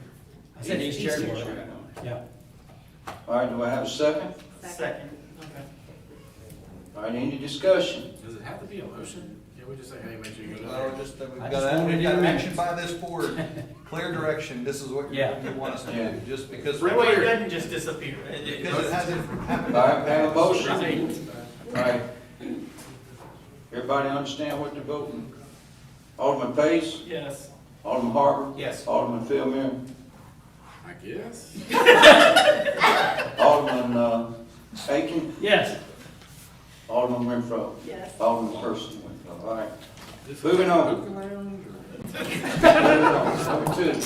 I said East Cherry East Bark. Cherry. Yeah. All right, do I have a second? Second. Okay. All right, any discussion? Does it have to be a motion? Can we just say, hey, make sure you go Well, down just that we've I got, just wanted we've it got in action minutes. by this board, clear direction, this is what you Yeah. want us to Yeah. do, just because. That way it doesn't just disappear. Because it hasn't happened. All right, have a motion? Right. All right. Everybody understand what they're voting? Alderman Pace, Yes. Alderman Harper, Yes. Alderman Philmere, I guess. Alderman Aiken, Yes. Alderman Renfro, Yes. Alderman Person Renfro. All right. Just Moving on. look around, Number 2,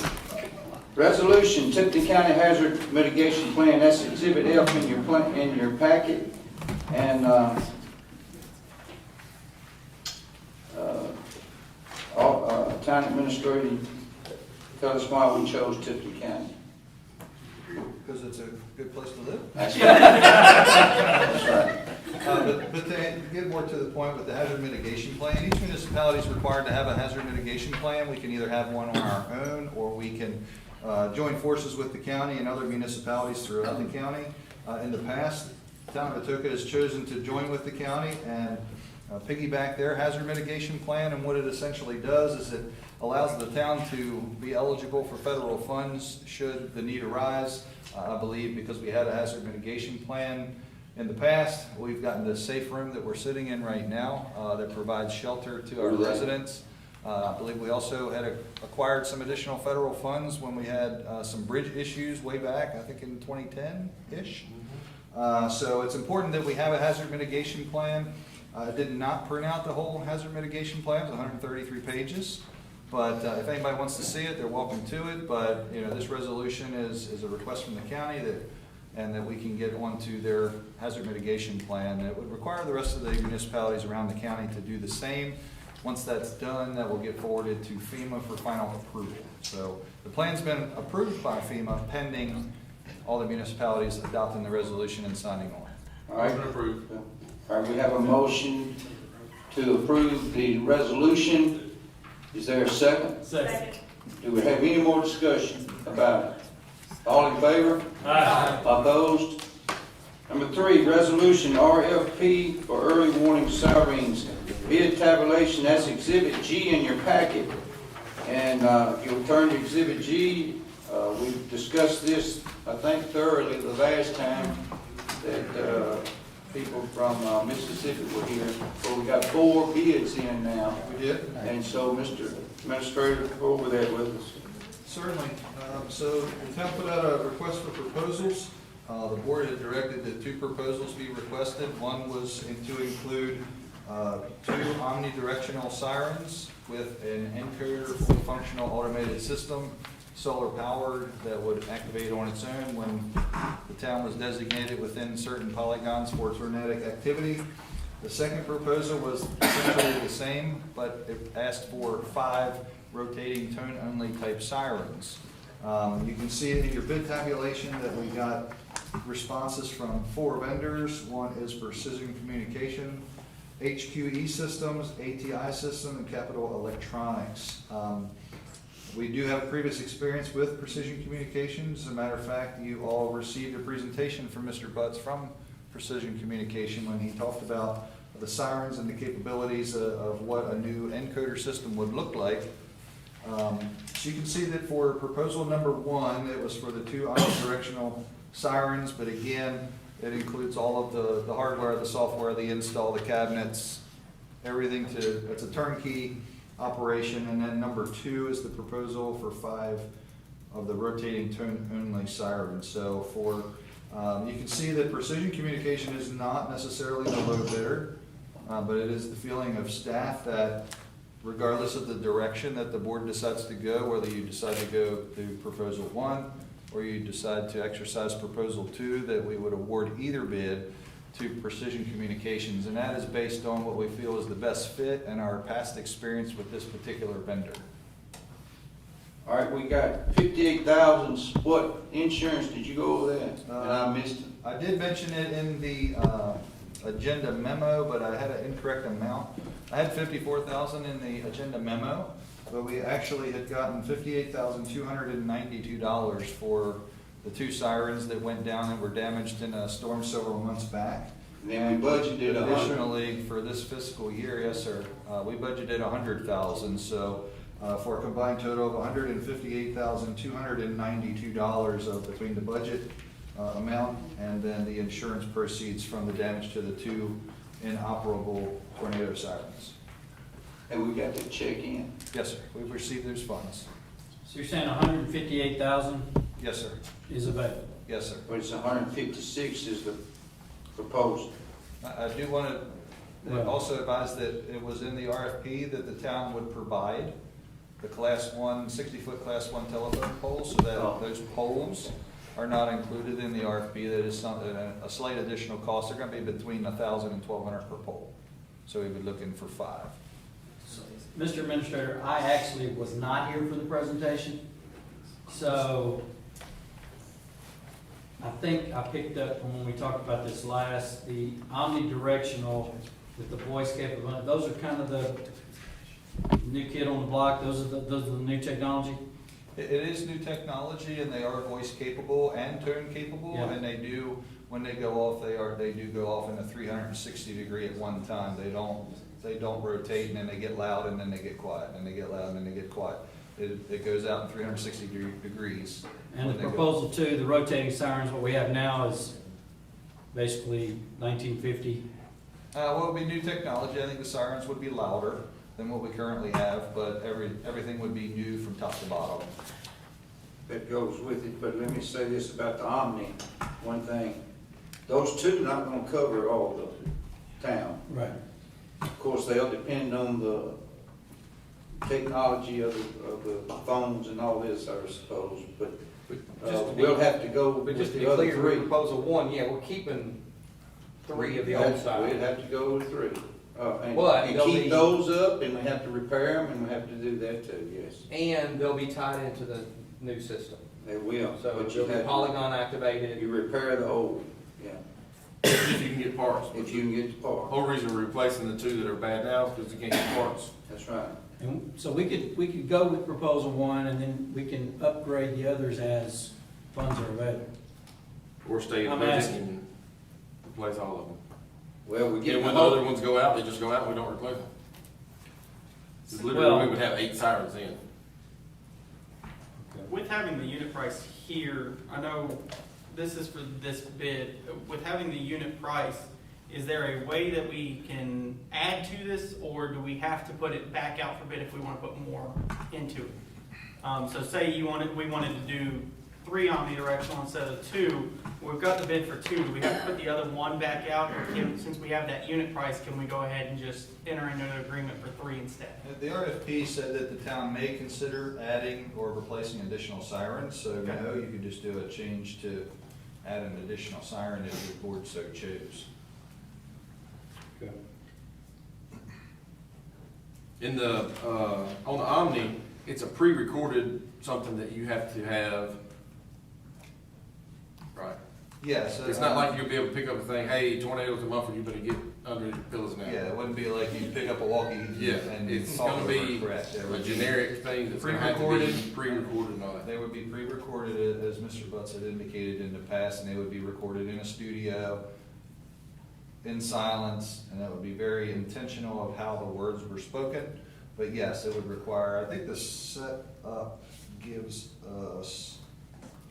resolution, Tipton County Hazard Mitigation Plan, that's Exhibit F in your plan, in your packet. And, Town Administrator, tell us why we chose Tipton County. Because it's a good place to live. That's right. That's right. But to get more to the point with the hazard mitigation plan, each municipality is required to have a hazard mitigation plan. We can either have one on our own, or we can join forces with the county and other municipalities throughout the county. In the past, the town of Atoka has chosen to join with the county and piggyback their hazard mitigation plan, and what it essentially does is it allows the town to be eligible for federal funds should the need arise. I believe because we had a hazard mitigation plan in the past, we've gotten the safe room that we're sitting in right now that provides shelter to our residents. I believe we also had acquired some additional federal funds when we had some bridge issues way back, I think in 2010-ish. So it's important that we have a hazard mitigation plan. I did not print out the whole hazard mitigation plan, it's 133 pages. But if anybody wants to see it, they're welcome to it. But, you know, this resolution is a request from the county and that we can get onto their hazard mitigation plan. It would require the rest of the municipalities around the county to do the same. Once that's done, that will get forwarded to FEMA for final approval. So the plan's been approved by FEMA pending all the municipalities adopting the resolution and signing on. All right. Approved. All right, we have a motion to approve the resolution. Is there a second? Second. Do we have any more discussion about it? All in favor? Aye. Opposed? Number 3, resolution RFP for early warning sirens. Bid tabulation, that's Exhibit G in your packet. And if you'll turn to Exhibit G, we discussed this, I think, thoroughly the last time that people from Mississippi were here. So we got 4 bids in now. We did? And so, Mr. Administrator, go over that with us. Certainly. So the town put out a request for proposals. The board had directed that 2 proposals be requested. One was to include 2 omnidirectional sirens with an encoder, fully functional automated system, solar powered, that would activate on its own when the town was designated within certain polygons for tornadic activity. The second proposal was essentially the same, but it asked for 5 rotating tone-only type sirens. You can see in your bid tabulation that we got responses from 4 vendors. One is Precision Communication, HQE Systems, ATI System, and Capital Electronics. We do have previous experience with Precision Communications. As a matter of fact, you all received a presentation from Mr. Butts from Precision Communication when he talked about the sirens and the capabilities of what a new encoder system would look like. So you can see that for proposal number 1, it was for the 2 omnidirectional sirens, but again, it includes all of the hardware, the software, the install, the cabinets, everything it's a turnkey operation. And then number 2 is the proposal for 5 of the rotating tone-only sirens. So for You can see that Precision Communication is not necessarily the low bidder, but it is the feeling of staff that regardless of the direction that the board decides to go, whether you decide to go to proposal 1 or you decide to exercise proposal 2, that we would award either bid to Precision Communications, and that is based on what we feel is the best fit and our past experience with this particular vendor. All right, we got 58,000, what insurance, did you go over that? And I missed it. I did mention it in the agenda memo, but I had an incorrect amount. I had 54,000 in the agenda memo, but we actually had gotten $58,292 for the 2 sirens that went down and were damaged in a storm several months back. And then we budgeted Additionally, for this fiscal year, yes, sir, we budgeted 100,000, so for a combined total of $158,292 of between the budget amount and then the insurance proceeds from the damage to the 2 inoperable tornado sirens. And we got that check in. Yes, sir, we've received those funds. So you're saying 158,000 Yes, sir. is available? Yes, sir. But it's 156 is the proposal. I do want to Well- also advise that it was in the RFP that the town would provide the Class 1, 60-foot Class 1 telephone poles, so that those poles are not included in the RFP. That is something, a slight additional cost. They're going to be between $1,000 and $1,200 per pole. So we'd be looking for 5. Mr. Administrator, I actually was not here for the presentation, so I think I picked up from when we talked about this last, the omnidirectional with the voice capability. Those are kind of the new kid on the block. Those are the new technology. It is new technology, and they are voice capable and tone capable, Yeah. and they do, when they go off, they do go off in a 360 degree at one time. They don't rotate, and then they get loud, and then they get quiet, and then they get loud, and then they get quiet. It goes out in 360 degrees. And when the they go. proposal 2, the rotating sirens, what we have now is basically 1950. Well, it would be new technology. I think the sirens would be louder than what we currently have, but everything would be new from top to bottom. That goes with it, but let me say this about the Omni, one thing. Those 2 are not gonna cover all the town. Right. Of course, they'll depend on the technology of the phones and all this, I suppose, but we'll have to go But with just to be the other clear, 3. proposal 1, yeah, we're keeping 3 of the old style. We'd have to go with 3. And But they'll keep be- those up, and we have to repair them, and we have to do that too, yes. And they'll be tied into the new system. They will, So but you they'll be have Polygon activated. you repair the old, yeah, If you can get parts. if you can get the part. Whole reason we're replacing the 2 that are bad now is because you can't get parts. That's right. And so we could go with proposal 1, and then we can upgrade the others as funds are available. Or stay in I'm budget asking. and replace all of them. Well, we get And when the other ones go out, they just go out, and we don't replace them. 'Cause literally, Well- we would have 8 sirens in. With having the unit price here, I know this is for this bid, with having the unit price, is there a way that we can add to this, or do we have to put it back out for bid if we want to put more into it? So say we wanted to do 3 omnidirectional instead of 2, we've got the bid for 2, do we have to put the other 1 back out, or since we have that unit price, can we go ahead and just enter into an agreement for 3 instead? The RFP said that the town may consider adding or replacing additional sirens, so Okay. no, you could just do a change to add an additional siren if the board so chose. In the, on the Omni, it's a pre-recorded something that you have to have. Right. Yes. It's not like you'll be able to pick up a thing, hey, tornadoes in Mumford, you better get under your pillows now. Yeah, it wouldn't be like you pick up a walkie Yeah, and it's talk gonna over be it, correct. It a would be- generic thing that's gonna have to be Pre-recorded. pre-recorded and all that. They would be pre-recorded, as Mr. Butts had indicated in the past, and they would be recorded in a studio, in silence, and that would be very intentional of how the words were spoken. But yes, it would require, I think the setup gives us,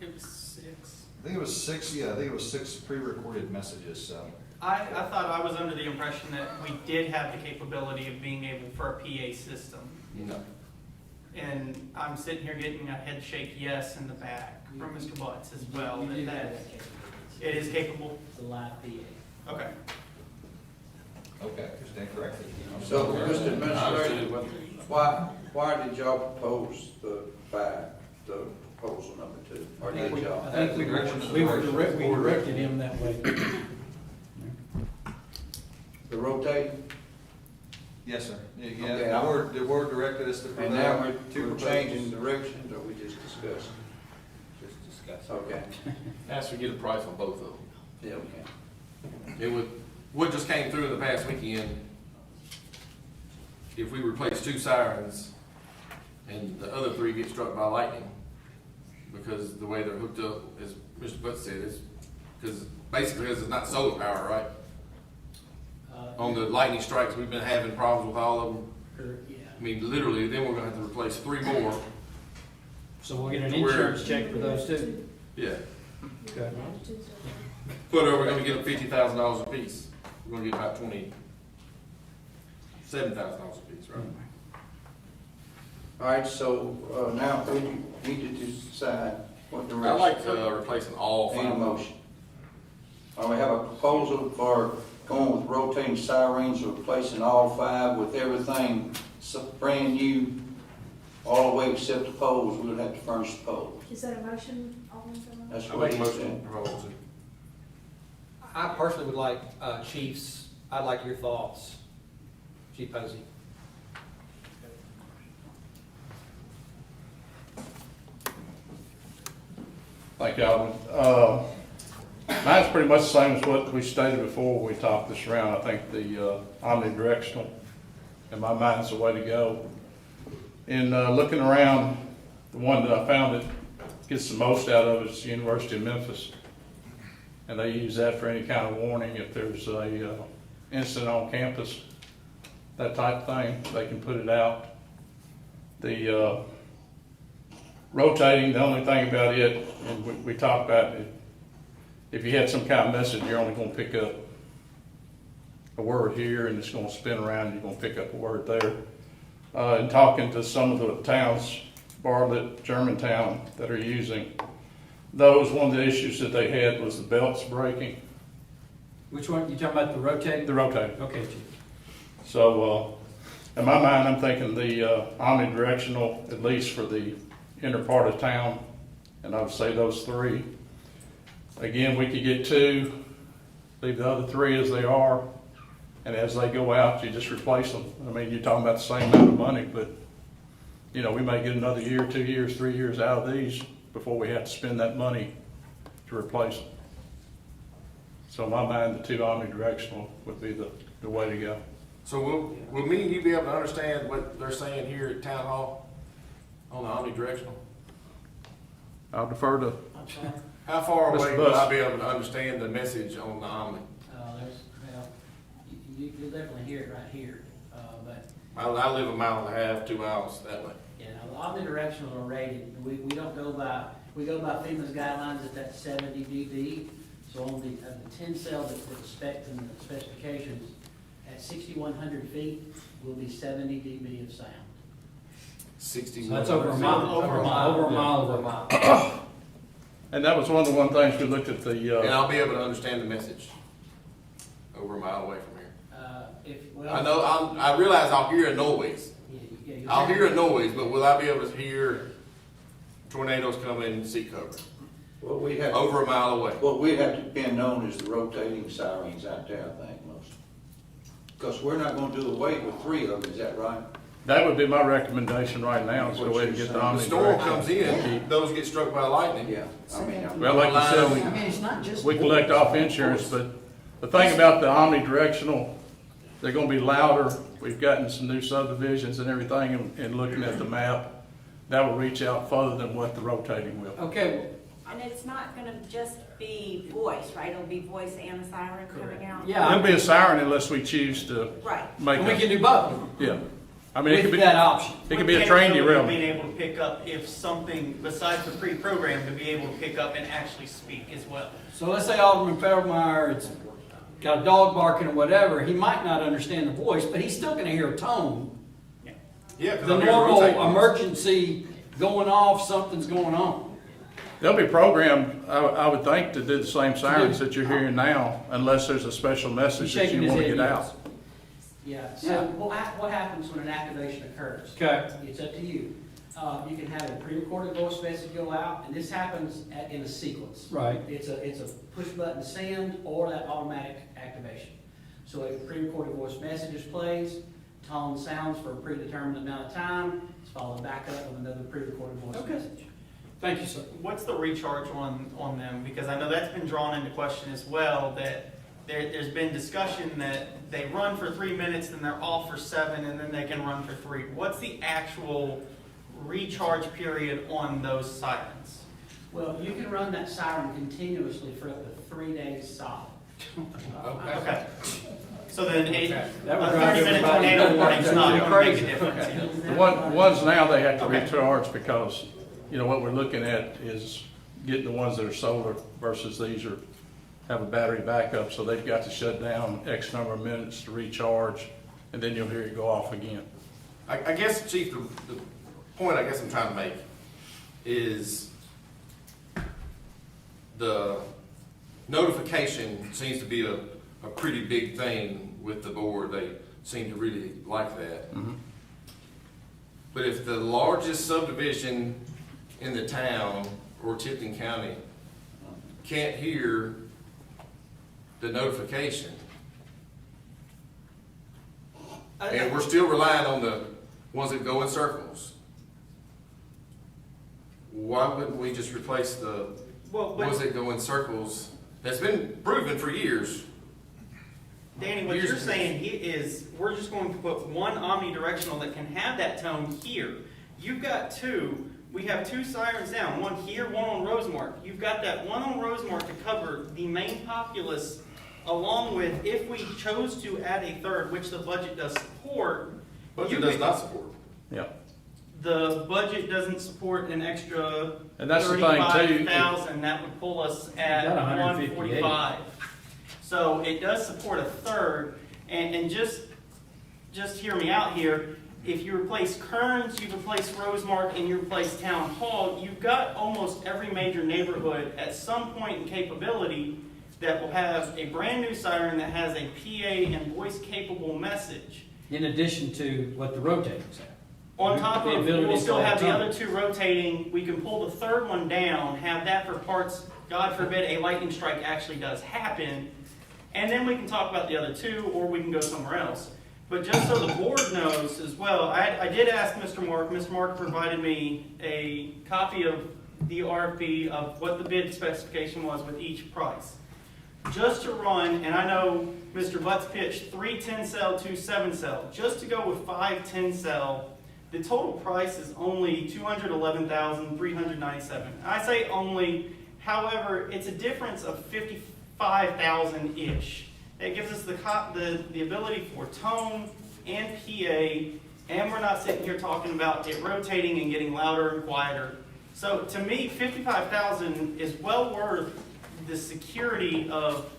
It was 6. I think it was 6, yeah, I think it was 6 pre-recorded messages, so. I thought I was under the impression that we did have the capability of being able for a PA system. No. and I'm sitting here getting a head shake yes in the back from Mr. Butts as well, You do that have that capability. it is capable. It's a live PA. Okay. Okay, stand corrected. So, Mr. I understood Administrator, it wasn't- why did y'all propose the proposal number 2? Or did y'all? I think we directed him that way. The rotating? Yes, sir. Okay, Yeah, the board directed us to And now provide two we're proposals. changing directions, or we just discussing? Just discuss. Okay. Asked to get a price on both of them. Yeah, okay. It would, what just came through in the past weekend, if we replace 2 sirens and the other 3 get struck by lightning, because the way they're hooked up, as Mr. Butts said, is, because basically this is not solar power, right? On the lightning strikes, we've been having problems with all of them. Yeah. I mean, literally, then we're gonna have to replace 3 more. So we'll get an insurance check for those too. Yeah. Okay. But are we gonna get them $50,000 a piece? We're gonna get about $27,000 a piece, right? All right, so, now we need to decide what I direction. like replacing all Need a 5. motion. We have a proposal for going with rotating sirens, replacing all 5 with everything brand new, all the way except the poles. We'll have to furnish the poles. Is that a motion, Alderman Phillips? That's I what make a he motion said. to propose it. I personally would like, Chiefs, I'd like your thoughts, Chief Posey. Thank you, Alderman. Mine's pretty much the same as what we stated before we topped this round. I think the omnidirectional, in my mind, is the way to go. In looking around, the one that I found that gets the most out of it is the University of Memphis. And they use that for any kind of warning if there's a incident on campus, that type of thing, they can put it out. The rotating, the only thing about it, and we talked about it, if you had some kind of message, you're only gonna pick up a word here and it's gonna spin around and you're gonna pick up a word there. And talking to some of the towns, Bartlett, Germantown, that are using those, one of the issues that they had was the belts breaking, Which one, you talking about the rotating? the rotating. Okay, Chief. So, in my mind, I'm thinking the omnidirectional, at least for the inner part of town, and I would say those 3. Again, we could get 2, leave the other 3 as they are, and as they go out, you just replace them. I mean, you're talking about the same amount of money, but, you know, we may get another year, 2 years, 3 years out of these before we have to spend that money to replace them. So in my mind, the 2 omnidirectional would be the way to go. So will me and you be able to understand what they're saying here at Town Hall on the omnidirectional? I'll defer to, I'm sorry. How far Mr. away will Buss. I be able to understand the message on the omni? You'll definitely hear it right here, but, I live a mile and a half, 2 miles that way. you know, omnidirectional are rated, we don't go by, we go by FEMA's guidelines at that 70 dB. So on the 10 cell that's in the specifications, at 6,100 feet will be 70 dB of sound. 60. So that's over a mile, over a mile Over a away. mile. and that was one of the things we looked at And the, I'll be able to understand the message over a mile away from here. I know, I realize I'll hear a noise. I'll hear a noise, but will I be able to hear tornadoes coming and sea cover? Well, we have, Over a mile away. what we have to be known as the rotating sirens out there, I think, most. Because we're not gonna do away with 3 of them, is that right? that would be my recommendation right now, is go ahead and get the The omnidirectional. storm comes in, those get struck by lightning. Yeah, I mean, Well, like you said, I mean, it's not just. we collect off insurance, but the thing about the omnidirectional, they're gonna be louder. We've gotten some new subdivisions and everything, and looking at the map, that will reach out further than what the rotating will. Okay, And it's not gonna just be voice, right? It'll be voice and a siren coming out? yeah, There'll be a siren unless we choose to Right. make we a, can do both yeah. I mean, it could with be, that option. it could be a train derailment. Being able to pick up if something besides the pre-program to be able to pick up and actually speak as well. So let's say Alderman Feldmeyer, it's got a dog barking or whatever, he might not understand the voice, but he's still gonna hear a tone. Yeah. Yeah, 'cause the I'm here to normal rotate ones. emergency going off, something's going on. They'll be programmed, I would think, to do the same sirens that you're hearing now, unless there's a special message that Shaking you his want to head, get yes. out. Yeah, so Yeah. what happens when an activation occurs? Okay. It's up to you. You can have a pre-recorded voice message go out, and this happens in a sequence. Right. It's a push button send or that automatic activation. So a pre-recorded voice message is plays, tone sounds for a predetermined amount of time, it's followed back up with another pre-recorded voice Okay. message. Thank you, sir. What's the recharge on them? Because I know that's been drawn into question as well, that there's been discussion that they run for 3 minutes, then they're off for 7, and then they can run for 3. What's the actual recharge period on those sirens? Well, you can run that siren continuously for up to 3 days solid. Okay. So then That would a drive 30-minute everybody tornado warning's not nuts. going to make a difference. The ones now, they have to Okay. recharge because, what we're looking at is getting the ones that are solar versus these have a battery backup, so they've got to shut down X number of minutes to recharge, and then you'll hear it go off again. I guess, Chief, the point I guess I'm trying to make is the notification seems to be a pretty big thing with the board. They seem to really like that. Mhm. But if the largest subdivision in the town or Tipton County can't hear the notification, and we're still relying on the ones that go in circles, why wouldn't we just replace the ones that go in circles? That's been proven for years. Danny, what you're saying is we're just going to put one omnidirectional that can have that tone here. You've got two. We have 2 sirens down, one here, one on Rosemark. You've got that one on Rosemark to cover the main populace, along with, if we chose to add a third, which the budget does support. Budget does not support. Yeah. The budget doesn't support an extra And that's the thing, too. 35,000. That would pull us at About 158. 145. So it does support a third, and just hear me out here. If you replace Kearns, you replace Rosemark, and you replace Town Hall, you've got almost every major neighborhood at some point in capability that will have a brand new siren that has a PA and voice capable message. In addition to what the rotators have. On top The of, ability we'll to still have the tone. other 2 rotating. We can pull the third one down, have that for parts, God forbid a lightning strike actually does happen. And then we can talk about the other 2, or we can go somewhere else. But just so the board knows as well, I did ask Mr. Mark. Mr. Mark provided me a copy of the RFP of what the bid specification was with each price. Just to run, and I know Mr. Butts pitched 3 10-cell, 2 7-cell. Just to go with 5 10-cell, the total price is only $211,397. I say only, however, it's a difference of $55,000-ish. It gives us the ability for tone and PA, and we're not sitting here talking about it rotating and getting louder and quieter. So to me, $55,000 is well worth the security of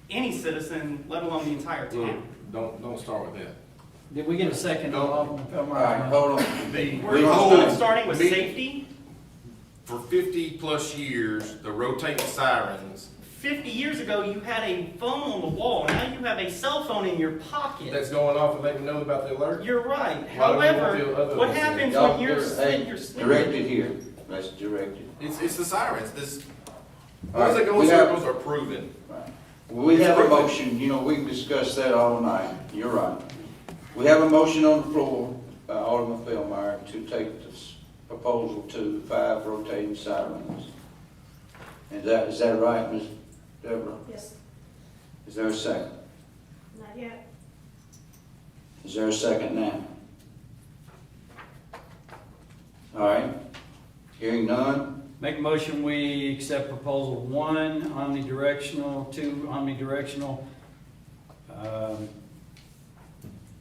any citizen, let alone the entire town. Don't start with that. Did we get a second? No. All right, hold on. We're starting with safety. For 50+ years, the rotating sirens 50 years ago, you had a phone on the wall. Now you have a cell phone in your pocket. that's going off and letting me know about the alert. You're right. Why do we want However, the other what ones? happens Y'all, when you're hey, sleeping? directed here. That's directed. It's the sirens. All Ones right, that go in we have- circles are proven. Right. We have a motion, we can discuss that all night. You're right. We have a motion on the floor, Alderman Feldmeyer, to take this proposal to 5 rotating sirens. Is that right, Ms. Deborah? Yes, Is there a second? not yet. Is there a second now? All right. Hearing none. Make a motion, we accept proposal 1, omnidirectional, 2, omnidirectional,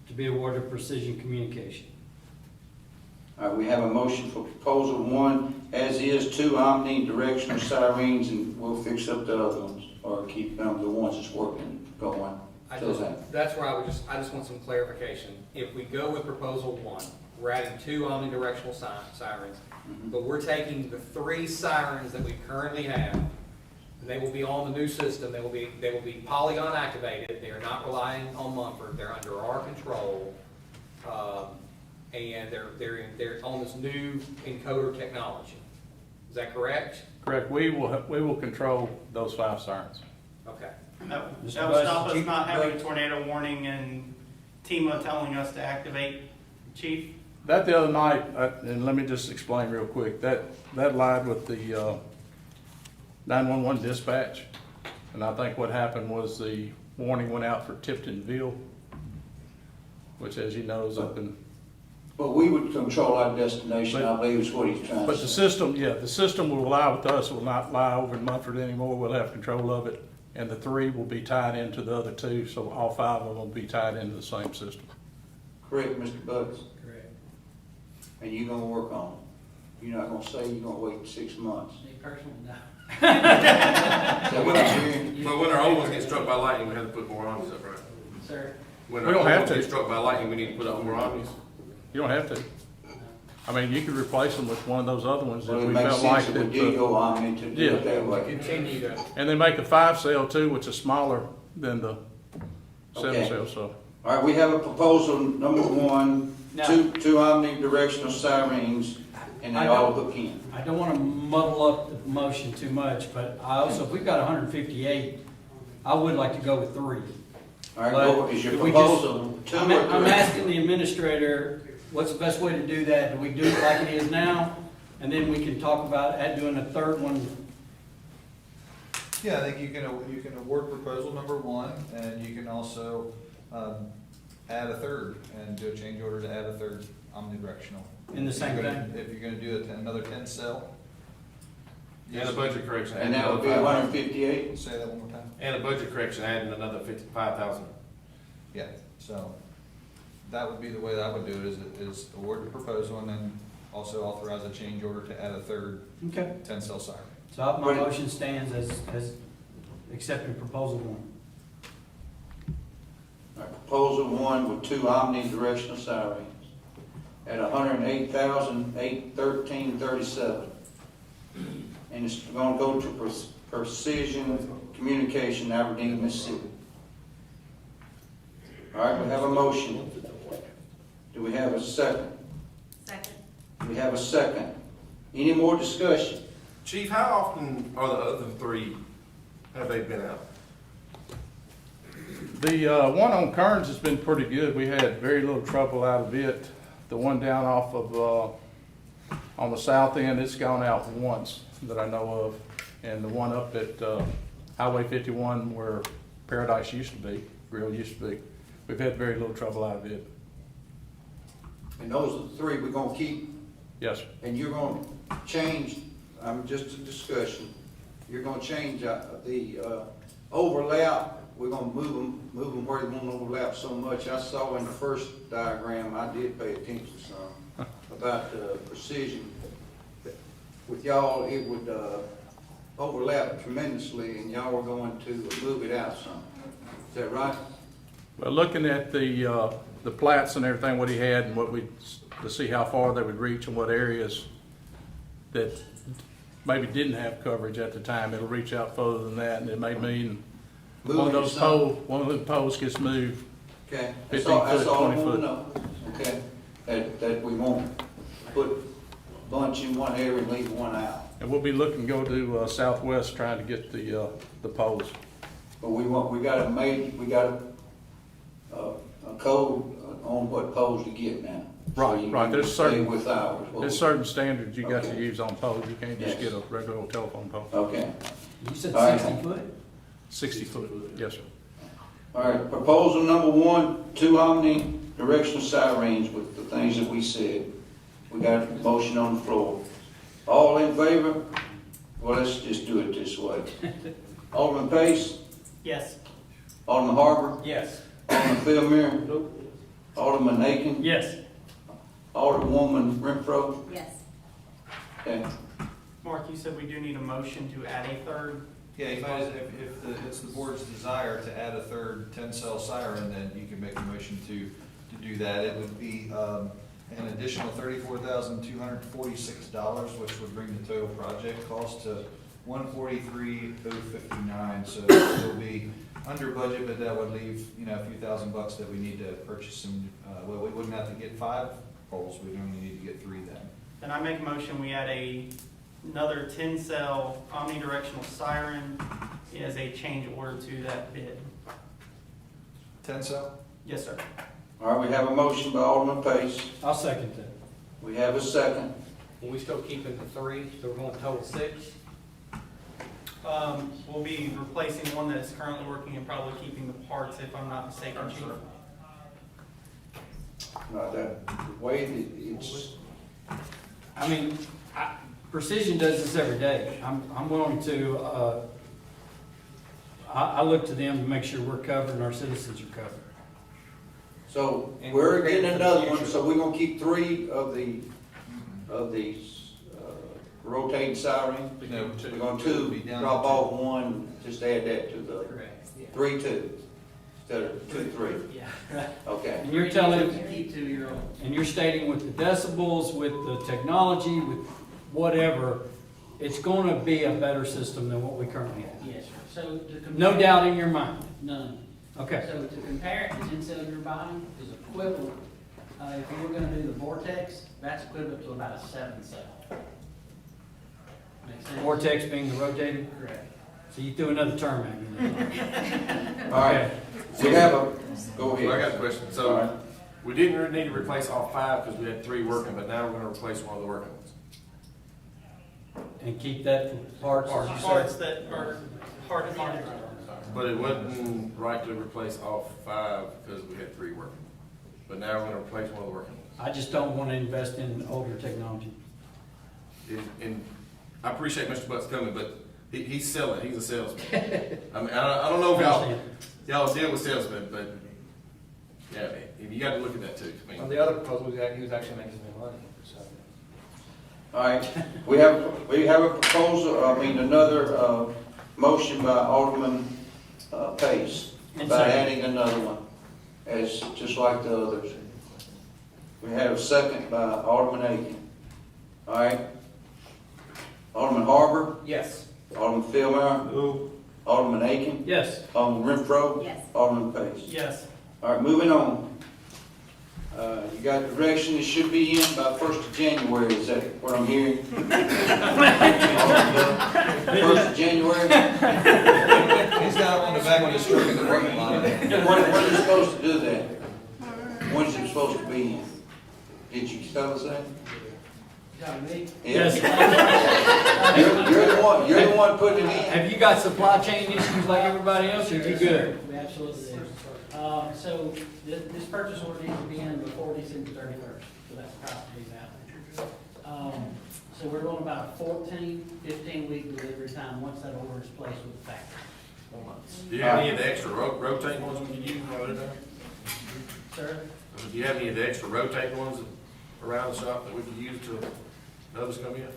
to be awarded Precision Communication. All right, we have a motion for proposal 1, as is, 2 omnidirectional sirens, and we'll fix up the other ones, or keep them, the ones that's working, going. Till then. That's where I just want some clarification. If we go with proposal 1, we're adding 2 omnidirectional sirens, but we're taking the 3 sirens that we currently have, and they will be on the new system. They will be Polygon activated. They are not relying on Mumford. They're under our control, and they're on this new encoder technology. Is that correct? Correct. We will control those 5 sirens. Okay. That would Mr. stop Buss, us not having a tornado warning and TEMA telling us to activate, Chief? That the other night, and let me just explain real quick, that lied with the 911 dispatch, and I think what happened was the warning went out for Tiptonville, which, as you know, is up in. But we would control our destination, I believe is what he's trying to But the say. system, the system will lie with us, will not lie over in Mumford anymore. We'll have control of it, and the 3 will be tied into the other 2, so all 5 of them will be tied into the same system. Correct, Mr. Bucks? Correct. And you're gonna work on it. You're not gonna say you're gonna wait 6 months. Me personally, no. Is that what I'm hearing? But when our old ones get struck by lightning, we have to put more omnis up, right? Sir, When We our don't old have ones to. get struck by lightning, we need to put up more omnis. You don't have to. I mean, you could replace them with one of those other ones Well, if it we makes felt like sense if we that. did go on to do Yeah. it that way. Continue to. And they make a 5 cell too, which is smaller than the 7 Okay. cell, so. All right, we have a proposal, number 1, Now- two omnidirectional sirens, and they all hook in. I don't want to muddle up the motion too much, but I also, if we've got 158, I would like to go with 3. All right, But go, is your do we just- proposal 2 or 3? I'm asking the administrator, what's the best way to do that? Do we do it like it is now? And then we can talk about doing a 3rd one? Yeah, I think you can award proposal number 1, and you can also add a 3rd, and do a change order to add a 3rd omnidirectional. In the same If you're gonna- thing? If you're gonna do another 10 cell. And a budget correction. And that would be adding another 158? Say that one more time. And a budget correction, adding another 55,000. Yeah, so that would be the way that I would do it, is award the proposal and then also authorize a change order to add a 3rd Okay. 10 cell siren. So my motion stands as accepting proposal 1. All right, proposal 1 with 2 omnidirectional sirens at $108,813.37. And it's gonna go to Precision Communication, Aberdeen, Mississippi. All right, we have a motion. Do we have a second? Second. We have a second. Any more discussion? Chief, how often are the other 3, have they been out? The one on Kearns has been pretty good. We had very little trouble out of it. The one down off of, on the south end, it's gone out once that I know of. And the one up at Highway 51 where Paradise used to be, Grill used to be, we've had very little trouble out of it. And those are the 3 we're gonna keep, Yes, sir. and you're gonna change, just a discussion, you're gonna change the overlap, we're gonna move them where they won't overlap so much. I saw in the first diagram, I did pay attention some, about precision. With y'all, it would overlap tremendously, and y'all were going to move it out some. Is that right? Well, looking at the plats and everything, what he had and to see how far they would reach and what areas that maybe didn't have coverage at the time, it'll reach out further than that, and it may mean one of those poles gets moved. Okay, 15 that's foot, all I 20 want to foot. know. Okay, that we won't put a bunch in one area and leave one out. And we'll be looking to go to Southwest trying to get the poles. But we got a code on what poles to get now. So Right, you right. can There's stay certain- with ours. There's certain standards you got to Okay. use on poles. You can't just Yes. get a regular old telephone pole. Okay, You said All right. 60 foot? 60 foot, yes, sir. all right, proposal number 1, 2 omnidirectional sirens with the things that we said. We got a motion on the floor. All in favor? Well, let's just do it this way. Alderman Pace, Yes. Alderman Harper, Yes. Alderman Philmere, Alderman Aiken, Yes. Alderwoman Renfro. Yes. Okay. Mark, you said we do need a motion to add a 3rd. Yeah, if it's the board's desire to add a 3rd 10 cell siren, then you can make a motion to do that. It would be, an additional $34,246, which would bring the total project cost to $143,059. So it'll be under budget, but that would leave, you know, a few $1,000 that we need to purchase some, well, we wouldn't have to get 5 poles, we'd only need to get 3 then. Then I make a motion, we add another 10-cell omnidirectional siren as a change order to that bid. 10 cell? Yes, sir. All right, we have a motion by Alderman Pace. I'll second that. We have a second. Are we still keeping the 3, so we're going total 6? We'll be replacing one that is currently working and probably keeping the parts, if I'm not mistaken, Chief. The way that it's, I mean, Precision does this every day. I'm willing to, I look to them to make sure we're covered and our citizens are covered. so And we're we're ready getting for the another one, future. so we're gonna keep 3 of these rotating sirens. No, We're gonna 2, drop off 1, just add that to the Correct, yeah. 3, 2, instead of 2, 3. Yeah, right. Okay. And you're telling, You keep 2 your own. and you're stating with the decibels, with the technology, with whatever, it's gonna be a better system than what we currently have. Yes, sir. So to compare. No doubt in your mind. None. Okay. So to compare it, the 10 cell you're buying is equivalent, if you were gonna do the Vortex, that's equivalent to about a 7 cell. Make sense? Vortex being the rotating, Correct. so you threw another term at me. All right, we have a, go Well, I ahead. got a question. All right. So, we didn't really need to replace all 5 because we had 3 working, but now we're gonna replace one of the working ones. And keep that for parts, as you Parts said. that are hard to find. But it wasn't right to replace all 5 because we had 3 working. But now we're gonna replace one of the working ones. I just don't want to invest in older technology. And I appreciate Mr. Butts coming, but he's selling, he's a salesman. I mean, I don't know if y'all deal with salesmen, but, yeah, you gotta look at that too. I mean, On the other proposal, he was actually making some money, so. All right, we have a proposal, another, motion by Alderman, Pace, And about second. adding another one, as, just like the others. We have a second by Alderman Aiken. All right. Alderman Harbour, Yes. Alderman Philmar, Alderman Aiken, Yes. Alderman Renfro, Yes. Alderman Pace. Yes. All right, moving on. You got direction, it should be in by 1st of January, is that what I'm hearing? 1st of January? He's got them on the back of his truck in the parking lot. When are you supposed to do that? When's it supposed to be in? Did you tell us that? Yes. You're the one putting it in. Have you got supply chain issues like everybody else, or you good? We absolutely do. So this purchase order needs to be in before December 31st, so that's the cost to be valid. So we're going about a 15-week delivery time once that order is placed with the factory. do you have any of the extra rotating ones we could use while they're there? Sir? Do you have any of the extra rotating ones around the shop that we could use to, others come in?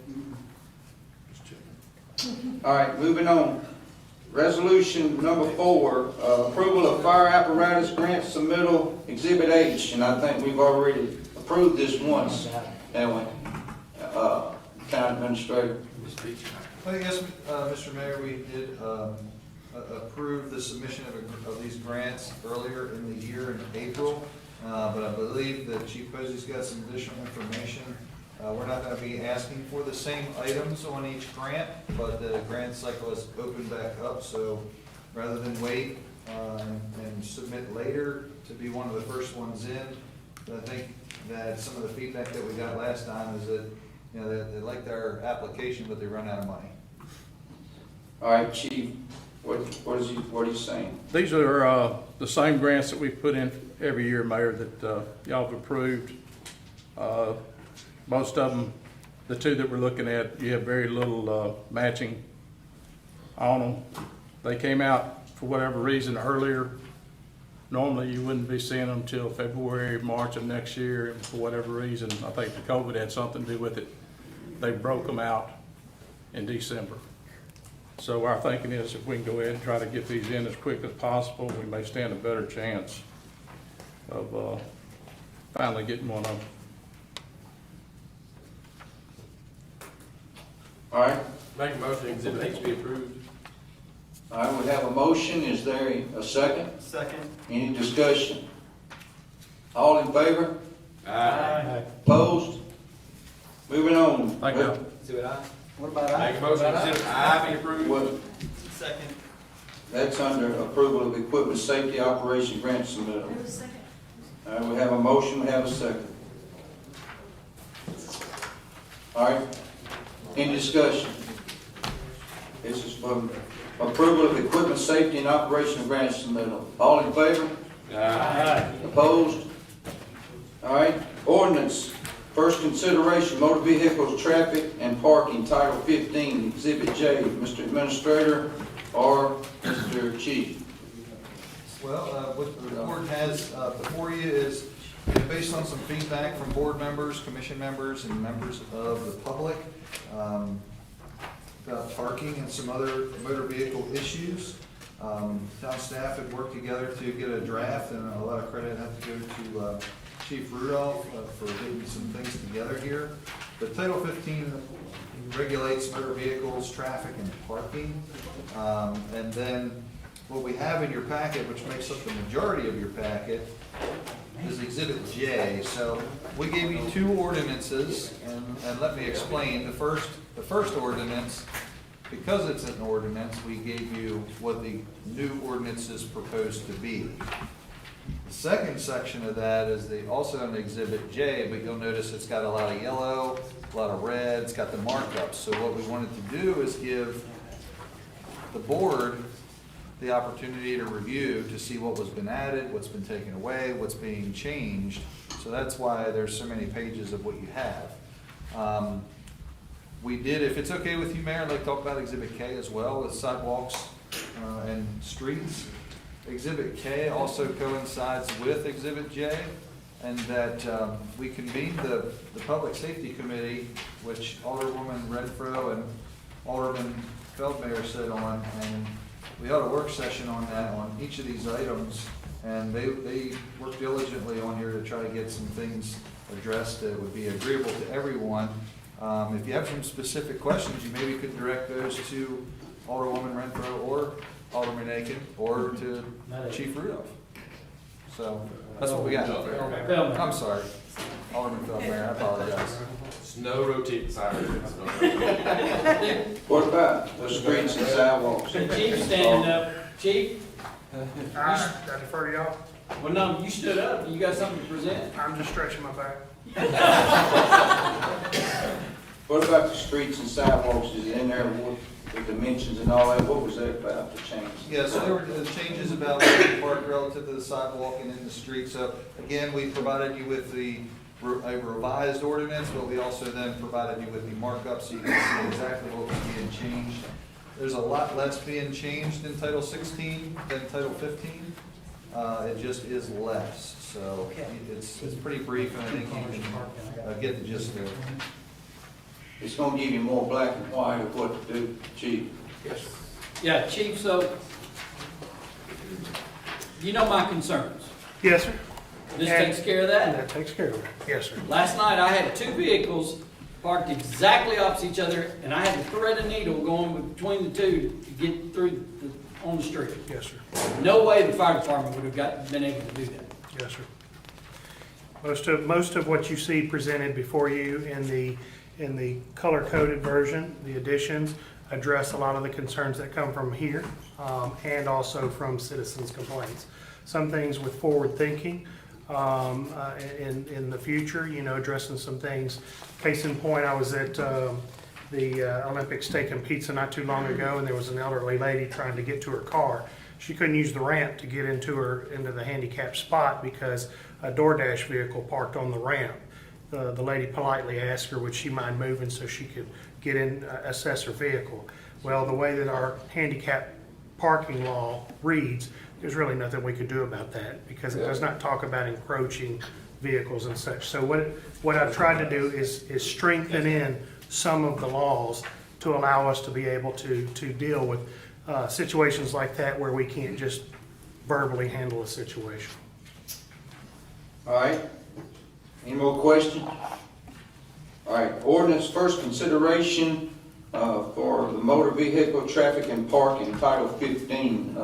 Just checking. All right, moving on. Resolution number 4, approval of fire apparatus grant submittal Exhibit H, and I think we've already approved this once, haven't we? Town Administrator. Yes, Mr. Mayor, we did approve the submission of these grants earlier in the year in April, but I believe that Chief Posey's got some additional information. We're not going to be asking for the same items on each grant, but the grant cycle has opened back up, so rather than wait and submit later to be one of the first ones in, I think that some of the feedback that we got last time is that, you know, they liked our application, but they run out of money. All right, Chief, what are you saying? These are the same grants that we put in every year, Mayor, that y'all have approved. Most of them, the 2 that we're looking at, you have very little matching on them. They came out, for whatever reason, earlier. Normally, you wouldn't be seeing them till February, March of next year, and for whatever reason, I think the COVID had something to do with it. They broke them out in December. So our thinking is if we can go ahead and try to get these in as quick as possible, we may stand a better chance of finally getting one of them. All right, Make a motion, exhibit H be approved. all right, we have a motion. Is there a second? Second. Any discussion? All in favor? Aye. Opposed? Moving on. Thank you. Exhibit I. What about Make a motion, exhibit I be approved. Well, Second. that's under approval of equipment safety operation grant submittal. There was a second. All right, we have a motion, we have a second. All right, any discussion? This is for approval of equipment safety and operation grant submittal. All in favor? Aye. Opposed? All right, ordinance, first consideration, motor vehicles, traffic, and parking, Title 15, Exhibit J. Mr. Administrator or Mr. Chief? Well, what the board has before you is based on some feedback from board members, commission members, and members of the public about parking and some other motor vehicle issues. Town staff had worked together to get a draft, and a lot of credit had to go to Chief Rudolph for getting some things together here. But Title 15 regulates motor vehicles, traffic, and parking. And then what we have in your packet, which makes up the majority of your packet, is Exhibit J. So we gave you two ordinances, and let me explain. The first ordinance, because it's an ordinance, we gave you what the new ordinance is proposed to be. The second section of that is also in Exhibit J, but you'll notice it's got a lot of yellow, a lot of red, it's got the markups. So what we wanted to do is give the board the opportunity to review, to see what was been added, what's been taken away, what's being changed. So that's why there's so many pages of what you have. We did, if it's okay with you, Mayor, I'd like to talk about Exhibit K as well, with sidewalks and streets. Exhibit K also coincides with Exhibit J, and that we convened the Public Safety Committee, which Alderwoman Renfro and Alderman Feldmayer sit on, and we had a work session on that, on each of these items, and they worked diligently on here to try to get some things addressed that would be agreeable to everyone. If you have some specific questions, you maybe could direct those to Alderwoman Renfro or Alderman Aiken or to Chief Rudolph. So that's what we got. I'm sorry, Alderman Feldmayer, I apologize. Snow rotate sirens. What about the streets and sidewalks? The chief standing up. Chief? I defer to y'all. Well, no, you stood up. You got something to present? I'm just stretching my back. What about the streets and sidewalks? Is it in there with the dimensions and all that? What was that about, the change? Yeah, so there were changes about the park relative to the sidewalk and in the street. So again, we provided you with a revised ordinance, but we also then provided you with the markup so you can see exactly what was being changed. There's a lot less being changed in Title 16 than Title 15. It just is less. So it's pretty brief, and I think you can get the gist of it. It's gonna give you more black and white of what to do, Chief. Yes. Yeah, Chief, so you know my concerns. Yes, sir. This takes care of that? That takes care of it. Yes, sir. Last night, I had two vehicles parked exactly opposite each other, and I had to thread a needle going between the two to get through on the street. Yes, sir. No way the fire department would have been able to do that. Yes, sir. Most of what you see presented before you in the color-coded version, the additions, address a lot of the concerns that come from here, and also from citizens' complaints. Some things with forward thinking, in the future, addressing some things. Case in point, I was at the Olympic Steak and Pizza not too long ago, and there was an elderly lady trying to get to her car. She couldn't use the ramp to get into the handicapped spot because a DoorDash vehicle parked on the ramp. The lady politely asked her would she mind moving so she could get in, assess her vehicle. Well, the way that our handicap parking law reads, there's really nothing we could do about that because it does not talk about encroaching vehicles and such. So what I've tried to do is strengthen in some of the laws to allow us to be able to deal with situations like that where we can't just verbally handle a situation. All right. Any more questions? All right, ordinance first consideration for the motor vehicle traffic and parking, Title 15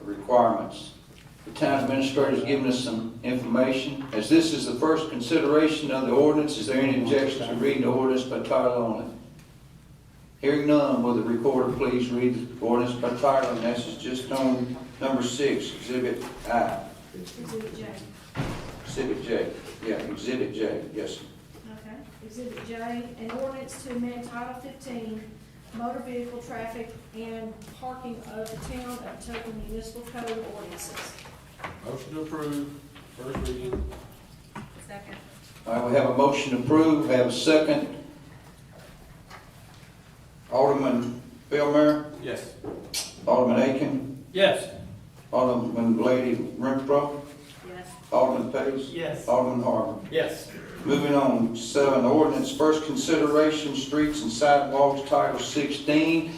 requirements. The town administrator's given us some information. As this is the first consideration of the ordinance, is there any objection to reading the ordinance by title only? Hearing none, will the recorder please read the ordinance by title, and this is just on number 6, Exhibit I. Exhibit J. Exhibit J, yeah, Exhibit J, yes. Okay. Exhibit J, an ordinance to amend Title 15, motor vehicle traffic and parking of the town of Atoka Municipal Code ordinances. Motion to approve, first reading. Second. All right, we have a motion to approve, we have a second. Alderman Bellmer, Yes. Alderman Aiken, Yes. Alderman Lady Renfro, Yes. Alderman Page, Yes. Alderman Harvey. Yes. Moving on, 7, ordinance, first consideration, streets and sidewalks, Title 16,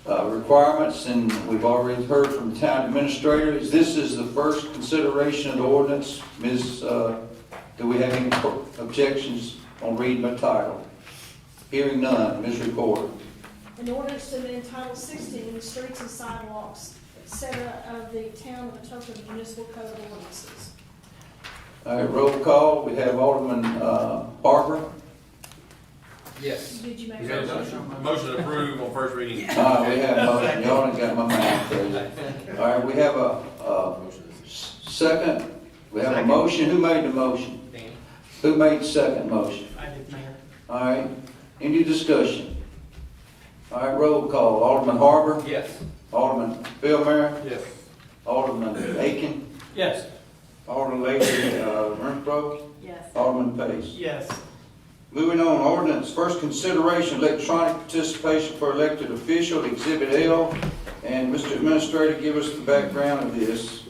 requirements, and we've already heard from the town administrator. This is the first consideration of the ordinance. Ms., do we have any objections on reading by title? Hearing none, Ms. Recorder. An ordinance to amend Title 16, streets and sidewalks, etc. of the town of Atoka Municipal Code ordinances. All right, roll call, we have Alderman Harper. Yes. Did you make We a have motion? a motion to approve on first reading. We have a motion, y'all done got my mind crazy. All right, we have a second, we have a motion, who made the motion? Danny? Who made the second motion? I did, Mayor. All right, any discussion? All right, roll call, Alderman Harper, Yes. Alderman Bellmer, Yes. Alderman Aiken, Yes. Alderman Lady Renfro, Yes. Alderman Pace. Yes. Moving on, ordinance, first consideration, electronic participation for elected official, Exhibit L. And Mr. Administrator, give us the background of this.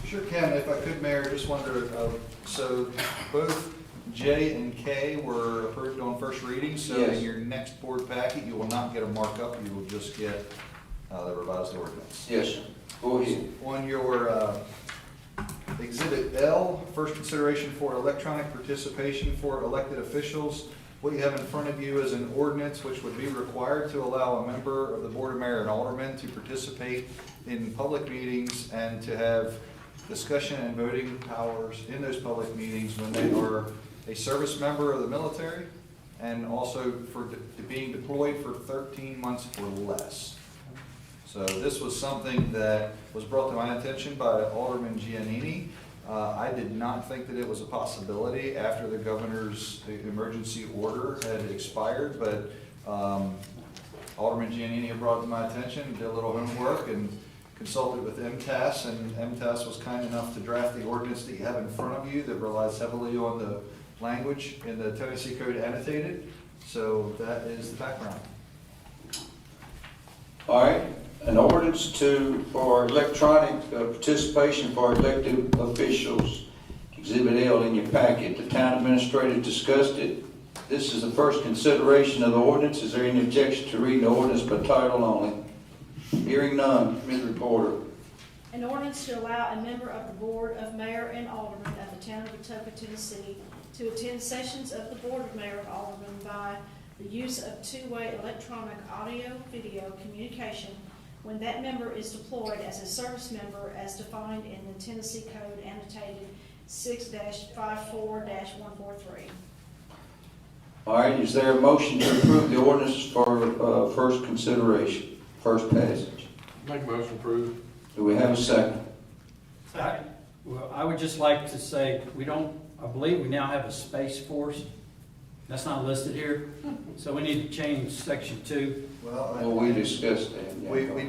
Sure can, if I could, Mayor, just wonder, so both J and K were approved on first reading, so Yes. in your next board packet, you will not get a markup, you will just get the revised ordinance. Yes, sir. Go ahead. On your Exhibit L, first consideration for electronic participation for elected officials. What you have in front of you is an ordinance which would be required to allow a member of the Board of Mayor and Aldermen to participate in public meetings and to have discussion and voting powers in those public meetings when they are a service member of the military and also for being deployed for 13 months or less. So this was something that was brought to my attention by Alderman Giannini. I did not think that it was a possibility after the governor's emergency order had expired, but Alderman Giannini had brought it to my attention, did a little homework and consulted with MTAS, and MTAS was kind enough to draft the ordinance that you have in front of you that relies heavily on the language in the Tennessee Code annotated. So that is the background. All right, an ordinance for electronic participation for elected officials, Exhibit L in your packet. The town administrator discussed it. This is the first consideration of the ordinance. Is there any objection to reading the ordinance by title only? Hearing none, Ms. Reporter. An ordinance to allow a member of the Board of Mayor and Aldermen of the town of Atoka, Tennessee, to attend sessions of the Board of Mayor and Aldermen by the use of two-way electronic audio-video communication when that member is deployed as a service member as defined in the Tennessee Code annotated 6-54-143. All right, is there a motion to approve the ordinance for first consideration, first passage? Make a motion to approve. Do we have a second? Second. Well, I would just like to say, I believe we now have a space force. That's not listed here, so we need to change section 2. Well, we discussed that. Yeah.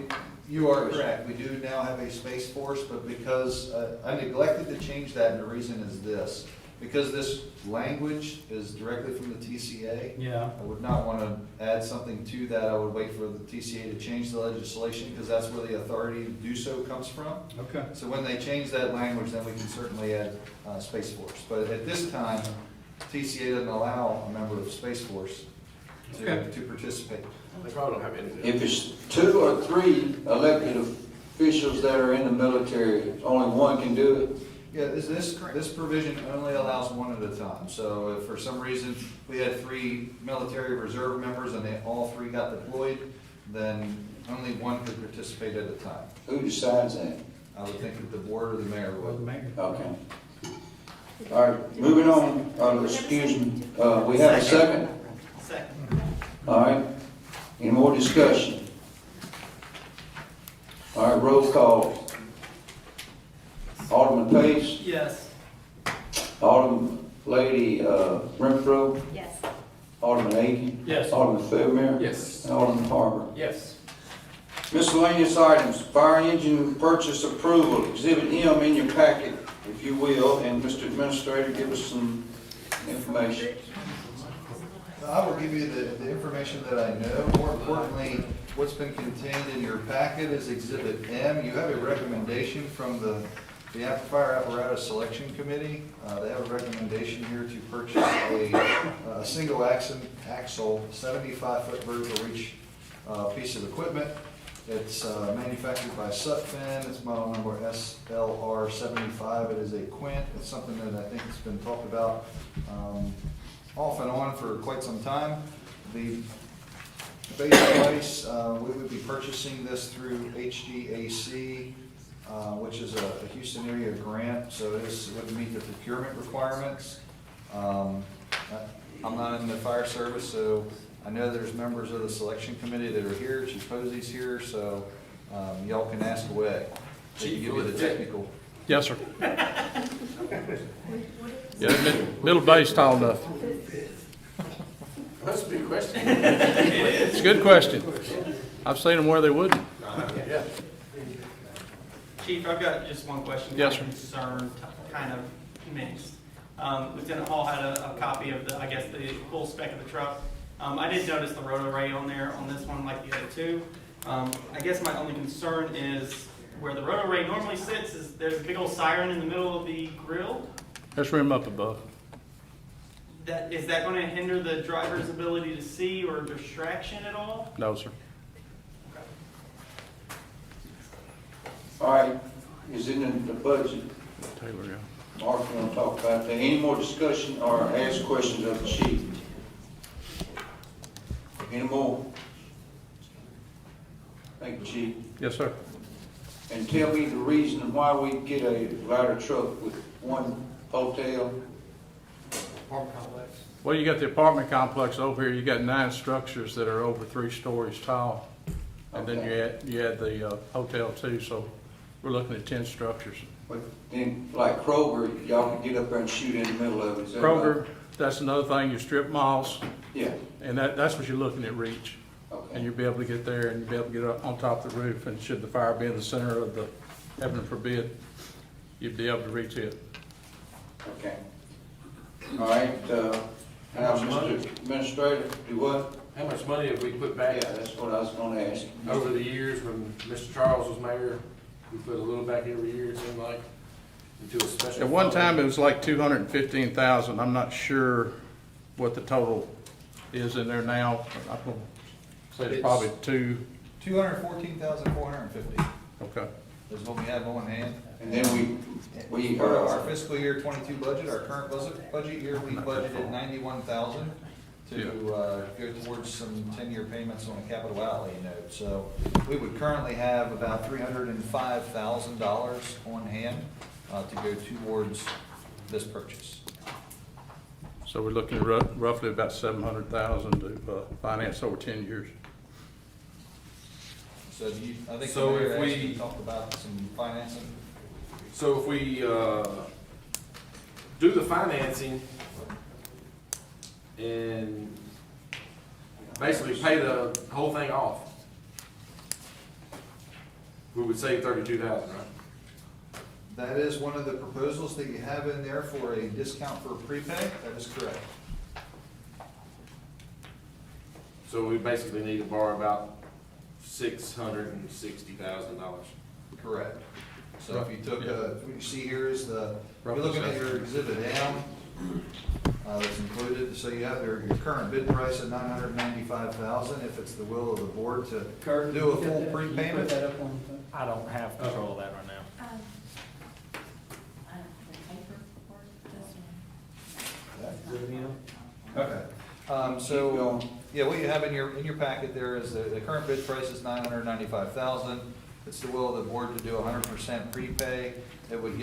You are correct. We do now have a space force, but because I neglected to change that, and the reason is this. Because this language is directly from the TCA, Yeah. I would not want to add something to that. I would wait for the TCA to change the legislation because that's where the authority to do so comes from. Okay. So when they change that language, then we can certainly add Space Force. But at this time, TCA doesn't allow a member of Space Force to participate. They probably don't have anything. If it's 2 or 3 elected officials that are in the military, only one can do it? Yeah, this provision only allows one at a time. So if for some reason we had 3 military reserve members and they all 3 got deployed, then only one could participate at a time. Who decides that? I would think that the board or the mayor would. Okay. All right, moving on, excuse me, we have a second? Second. All right, any more discussion? All right, roll call. Alderman Pace, Yes. Alderman Lady Renfro, Yes. Alderman Aiken, Yes. Alderman Fairmere, Yes. and Alderman Harper. Yes. Miscellaneous items, fire engine purchase approval, Exhibit M in your packet, if you will, and Mr. Administrator, give us some information. I will give you the information that I know. More importantly, what's been contained in your packet is Exhibit M. You have a recommendation from the Fire Apparatus Selection Committee. They have a recommendation here to purchase a single axle 75-foot vertical reach piece of equipment. It's manufactured by Sutphen. It's model number SLR75. It is a Quint. It's something that I think has been talked about off and on for quite some time. The base price, we would be purchasing this through HGAC, which is a Houston area grant, so it would meet the procurement requirements. I'm not in the fire service, so I know there's members of the selection committee that are here. Chief Posey's here, so y'all can ask away. They can give you the technical. Yes, sir. Yeah, middle base tall enough. That's a big question. It's a good question. I've seen them where they wouldn't. Yeah. Chief, I've got just one question. Yes, sir. Concern, kind of mixed. Lieutenant Hall had a copy of the, I guess, the full spec of the truck. I did notice the rotor ray on there on this one like the other two. I guess my only concern is where the rotor ray normally sits is there's a big old siren in the middle of the grill. There's room up above. Is that going to hinder the driver's ability to see or distraction at all? No, sir. All right, is it in the budget? Taylor, yeah. Mark, you want to talk about that? Any more discussion or ask questions of the chief? Any more? Thank you, Chief. Yes, sir. And tell me the reason why we get a ladder truck with one hotel. Well, you got the apartment complex over here. You got 9 structures that are over 3 stories tall. And then you add the hotel too, so we're looking at 10 structures. But then, like Kroger, y'all can get up there and shoot in the middle of it. Is that Kroger, right? that's another thing, your strip malls, Yeah, and that's what you're looking at reach. And okay. you'll be able to get there and you'll be able to get up on top of the roof, and should the fire be in the center of the, heaven forbid, you'd be able to reach it. Okay. All right, now, Mr. Administrator, do what? How much money have we put back? Yeah, that's what I was gonna ask. Over the years, when Mr. Charles was mayor, we put a little back every year, it seemed like, into a special. At one fund. time, it was like 215,000. I'm not sure what the total is in there now. I'm gonna say it's probably 214,450 okay. is what we have on hand. And then we, For our fiscal year 22 budget, our current budget year, we budgeted 91,000 to go towards some 10-year payments on a capital outlay note. So we would currently have about $305,000 on hand to go towards this purchase. So we're looking at roughly about 700,000 to finance over 10 years. So I think So the mayor if asked we- you to talk about some financing. So if we do the financing and basically pay the whole thing off, we would save 32,000, right? That is one of the proposals that you have in there for a discount for prepay. That is correct. So we basically need to borrow about $660,000. Correct. So if you took, what you see here is if you're looking at your exhibit M, that's included, so you have your current bid price of $995,000. If it's the will of the board to do a full prepayment. I don't have control of that right now. Okay, Keep so, going. yeah, what you have in your packet there is the current bid price is $995,000. It's the will of the board to do 100% prepay. It would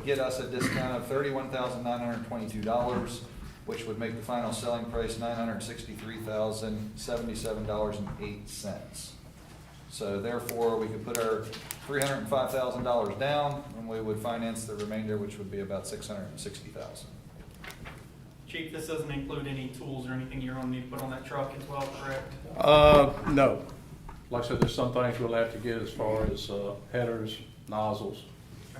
get us a discount of $31,922, which would make the final selling price $963,077.08. So therefore, we could put our $305,000 down, and we would finance the remainder, which would be about $660,000. Chief, this doesn't include any tools or anything you're gonna need to put on that truck as well, correct? No. Like I said, there's some things we'll have to get as far as headers, nozzles, a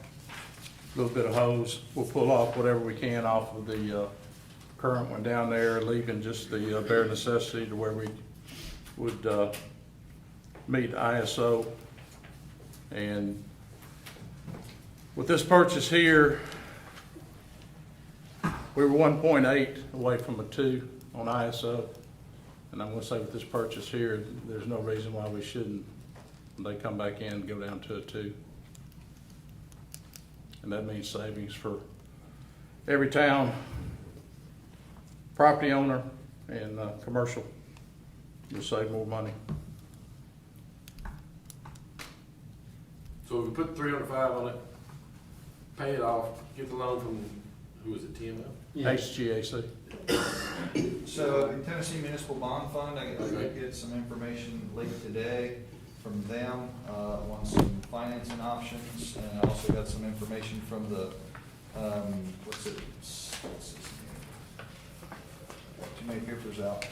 little bit of hose. We'll pull off whatever we can off of the current one down there, leaving just the bare necessity to where we would meet ISO. And with this purchase here, we were 1.8 away from a 2 on ISO. And I'm gonna say with this purchase here, there's no reason why we shouldn't, when they come back in, go down to a 2. And that means savings for every town, property owner, and commercial. You'll save more money. So if we put 305 on it, pay it off, get the loan from, who is it, TML? HGAC. So in Tennessee Municipal Bond Fund, I did get some information late today from them on some financing options, and I also got some information from the, what's his name? Too many papers out.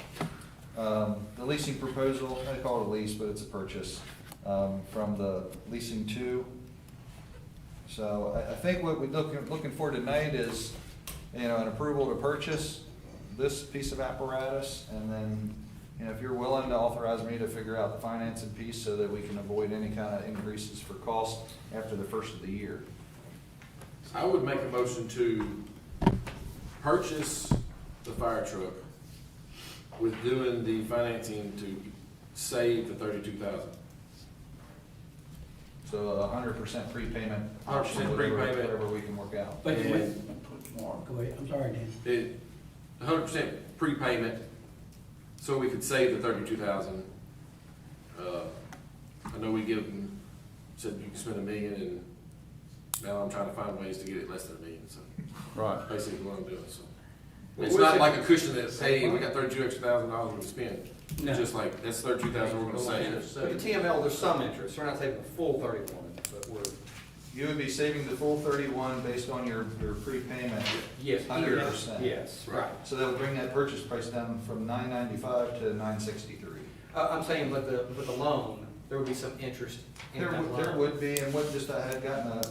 The leasing proposal, they call it a lease, but it's a purchase, from the leasing 2. So I think what we're looking for tonight is, an approval to purchase this piece of apparatus, and then, if you're willing to authorize me to figure out the financing piece so that we can avoid any kind of increases for cost after the first of the year. I would make a motion to purchase the fire truck with doing the financing to save the $32,000. So 100% prepayment. 100% whatever- prepayment. Whatever we can work out. But, go ahead, I'm sorry, Dan. 100% prepayment, so we could save the $32,000. I know we give them, said you can spend $1 million, and now I'm trying to find ways to get it less than $1 million, so. Right. Basically what I'm doing, so. It's not like a cushion that, hey, we got $32,000 extra we can spend. No. It's just like, that's $32,000 we're gonna save. But the TML, there's some interest, we're not saving the full 31, but we're. You would be saving the full 31 based on your prepayment. Yes. 100%. Yes, right. So that would bring that purchase price down from $995 to $963. I'm saying with the loan, there would be some interest in that loan. There would be, and what just I had gotten a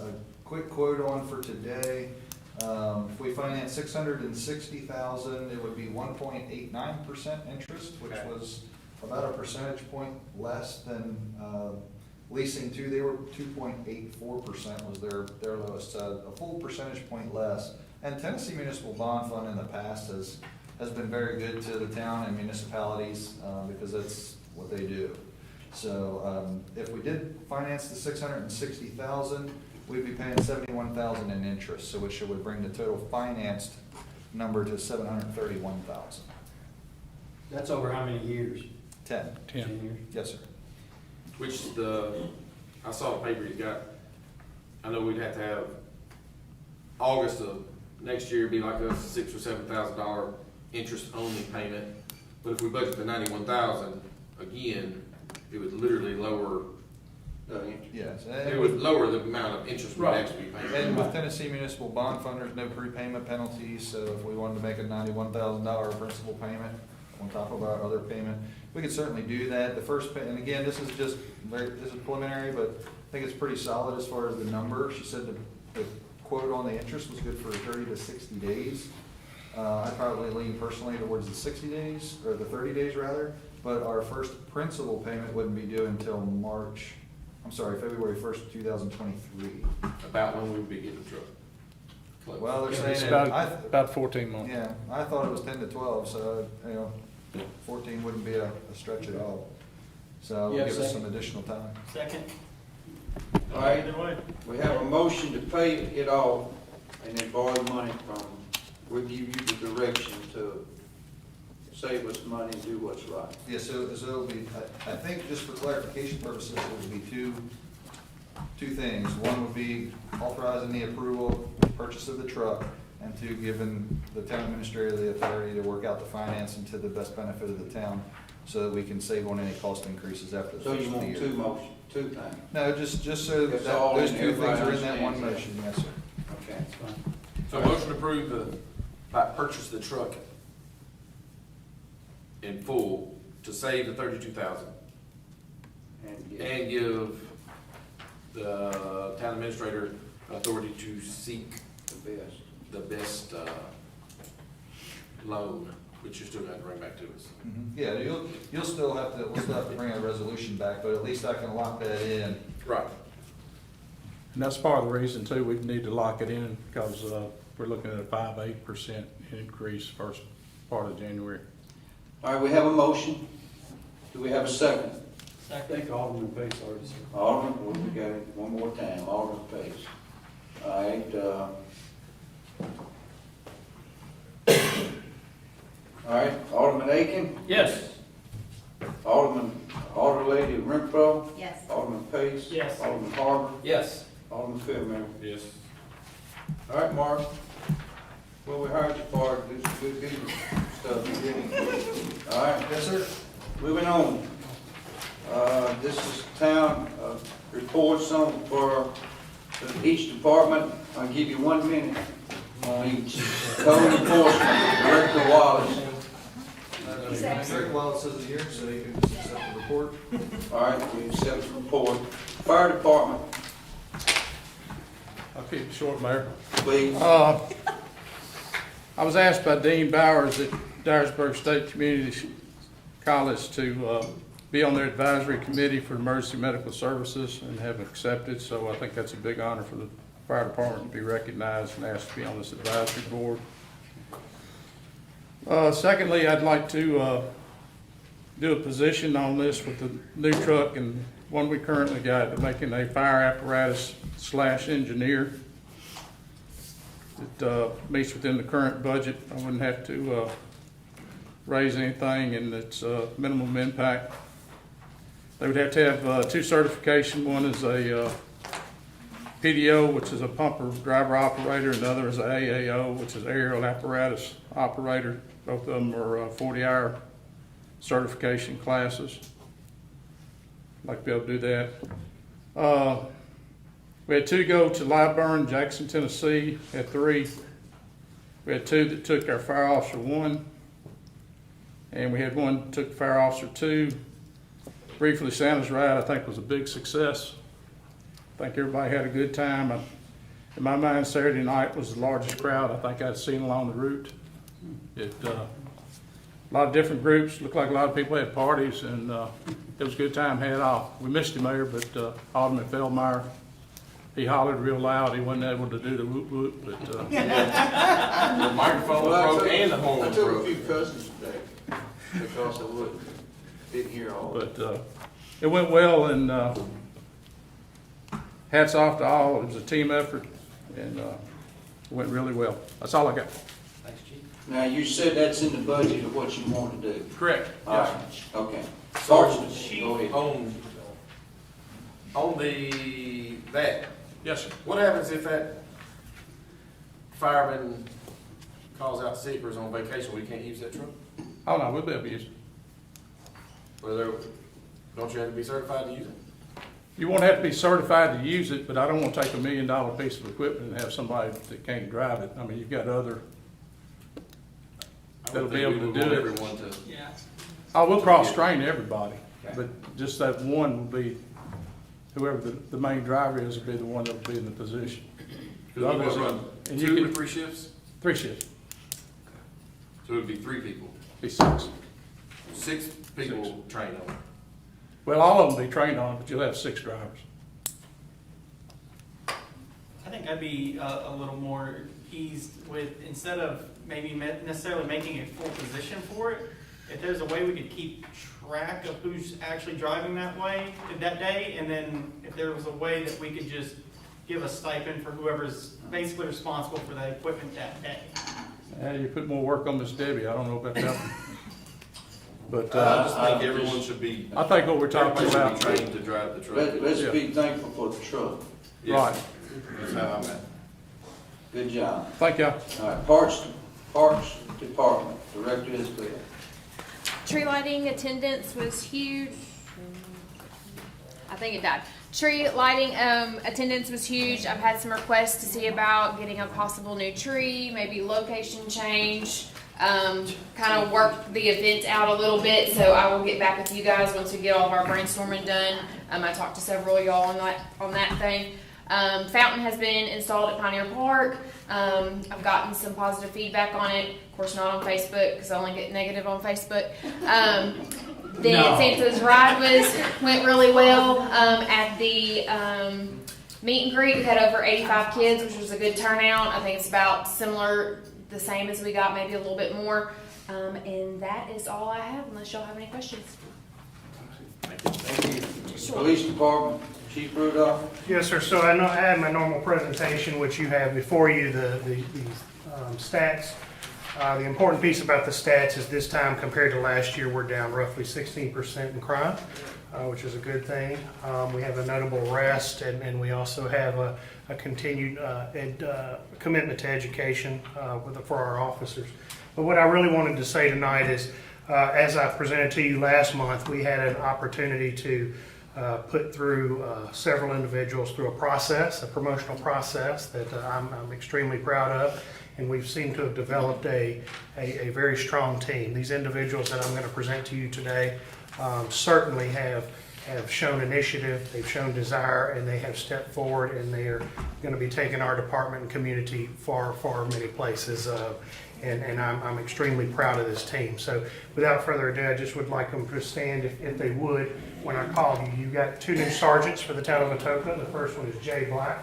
quick quote on for today. If we finance $660,000, it would be 1.89% interest, which Okay. was about a percentage point less than leasing 2. They were 2.84% was their lowest, so a full percentage point less. And Tennessee Municipal Bond Fund in the past has been very good to the town and municipalities because that's what they do. So if we did finance the $660,000, we'd be paying $71,000 in interest, so which would bring the total financed number to $731,000. That's over how many years? 10. 10. years? Yes, sir. Which I saw the paper you got, I know we'd have to have August of next year be like a $6,000 or $7,000 interest only payment. But if we budget the $91,000, again, it would literally lower, Yes. it would lower the amount of interest we'd actually be And paying. with Tennessee Municipal Bond Fund, there's no prepayment penalties, so if we wanted to make a $91,000 principal payment on top of our other payment, we could certainly do that. The first and again, this is preliminary, but I think it's pretty solid as far as the number. She said the quote on the interest was good for 30 to 60 days. I probably lean personally towards the 60 days, or the 30 days rather, but our first principal payment wouldn't be due until February 1st, 2023. About when we would be getting the truck. Close. Well, they're It's saying, about 14 months. yeah, I thought it was 10 to 12, so, 14 wouldn't be a stretch at all. So Yeah, give us second. some additional time. Second. All right. Either way. We have a motion to pay it off and then borrow the money from we'll give you the direction to save us money and do what's right. Yeah, so it'll be, I think just for clarification purposes, it would be two things. One would be authorizing the approval, purchase of the truck, and two, giving the town administrator the authority to work out the financing to the best benefit of the town so that we can save on any cost increases after the So first you of the want year. two things? No, just so That's that all those in two there, things are in that everybody one understands motion, yes, sir. Okay. So motion to approve purchase the truck in full to save the $32,000 and give the town administrator authority to seek the best loan, which you're still going to bring back to us. Yeah, you'll still have to, we'll still have to bring a resolution back, but at least I can lock that in. Right. And that's part of the reason too, we need to lock it in, because we're looking at a 5-8% increase first part of January. All right, we have a motion. Do we have a second? I think Alderman Pace already said. Alderman, well, we got it one more time, Alderman Pace. All right, all right, Alderman Aiken, Yes. Alderlady Renfro, Yes. Alderman Pace. Yes. Alderman Harper, Yes. Alderman Fairman. Yes. All right, Mark. Well, we hired you for it, do some good business stuff, you didn't. All right, Yes, sir. moving on. This is town reports on for each department. I'll give you 1 minute on each. Code enforcement, Director Wallace. Eric Wallace says it here, so you can just accept the report. All right, we accept the report. Fire department, I'll keep it short, Mayor. please. I was asked by Dean Bowers at Dyersburg State Community College to be on their advisory committee for emergency medical services and have accepted, so I think that's a big honor for the fire department to be recognized and asked to be on this advisory board. Secondly, I'd like to do a position on this with the new truck and one we currently got, making a fire apparatus / engineer. It meets within the current budget. I wouldn't have to raise anything, and it's minimum impact. They would have to have 2 certification. One is a PDO, which is a pumper driver operator, and the other is a AAO, which is aerial apparatus operator. Both of them are 40-hour certification classes. I'd like to be able to do that. We had 2 go to Lyburn, Jackson, Tennessee, had 3. We had 2 that took our fire officer 1, and we had 1 that took fire officer 2. Briefly, Santa's Ride, I think, was a big success. I think everybody had a good time. In my mind, Saturday night was the largest crowd I think I'd seen along the route. A lot of different groups, looked like a lot of people had parties, and it was a good time, had off. We missed him there, but Alderman Feldmeyer, he hollered real loud. He wasn't able to do the whoop whoop, but The microphone broke and the horn I was took a broke. few cousins today because I didn't hear all of it. but it went well, and hats off to all. It was a team effort, and it went really well. That's all I got. Thanks, Chief. Now, you said that's in the budget of what you want to do. Correct. All right, okay. So, Sergeant, go ahead. on that, Yes, sir. what happens if that fireman calls out sick or is on vacation, we can't use that truck? Oh, no, we'll be able to use it. Don't you have to be certified to use it? You won't have to be certified to use it, but I don't want to take $1 million piece of equipment and have somebody that can't drive it. I mean, you've got other, I that'll would be think able we to would do want it. everyone to. Yeah. I will cross-train everybody, Okay. but just that one will be, whoever the main driver is will be the one that will be in the position. Because we Others- run and 2 you to can- 3 shifts, 3 shifts, so it would be 3 people. be 6. 6 people trained on it. Well, all of them will be trained on it, but you'll have 6 drivers. I think I'd be a little more eased with, instead of maybe necessarily making a full position for it, if there's a way we could keep track of who's actually driving that day, and then if there was a way that we could just give a stipend for whoever's basically responsible for that equipment that day. You put more work on Miss Debbie, I don't know about that one. But, I just think everyone should be, I think what we're talking everybody about. should be trained to drive the truck. Let's Yeah. be thankful for the truck. Yes, Right. That's how I'm at. Good job. Thank you. All right, Parks Department, Director Isabel. Tree lighting attendance was huge. I think it died. Tree lighting attendance was huge. I've had some requests to see about getting a possible new tree, maybe location change, kind of work the event out a little bit. So I will get back with you guys once we get all of our brainstorming done. I talked to several of y'all on that thing. Fountain has been installed at Pioneer Park. I've gotten some positive feedback on it. Of course, not on Facebook because I only get negative on Facebook. Then Santa's ride went really well. At the meet and greet, we had over 85 kids, which was a good turnout. I think it's about similar, the same as we got, maybe a little bit more. And that is all I have, unless y'all have any questions. Thank you. Police Department, Chief Rudolph. Yes, sir. So I know I have my normal presentation, which you have before you, the stats. The important piece about the stats is this time compared to last year, we're down roughly 16% in crime, which is a good thing. We have a notable arrest, and we also have a continued commitment to education for our officers. But what I really wanted to say tonight is, as I presented to you last month, we had an opportunity to put through several individuals through a promotional process that I'm extremely proud of. And we've seemed to have developed a very strong team. These individuals that I'm going to present to you today certainly have shown initiative, they've shown desire, and they have stepped forward, and they are going to be taking our department and community far many places. And I'm extremely proud of this team. So without further ado, I just would like them to stand if they would when I call you. You've got two new sergeants for the town of Atoka. The first one is Jay Black.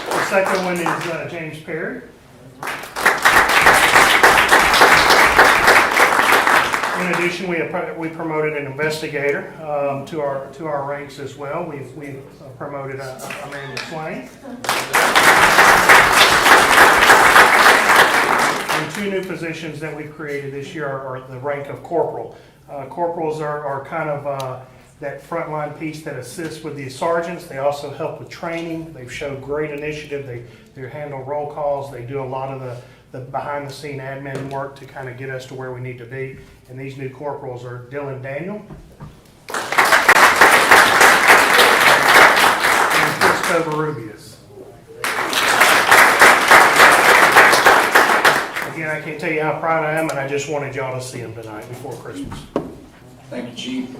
The second one is James Perry. In addition, we promoted an investigator to our ranks as well. We've promoted Amanda Swain. And two new positions that we've created this year are the rank of corporal. Corporals are kind of that frontline piece that assists with the sergeants. They also help with training. They've showed great initiative. They handle roll calls. They do a lot of the behind-the-scene admin work to kind of get us to where we need to be. And these new corporals are Dylan Daniel and Fiscal Rubius. Again, I can't tell you how proud I am, and I just wanted y'all to see them tonight before Christmas. Thank you, Chief.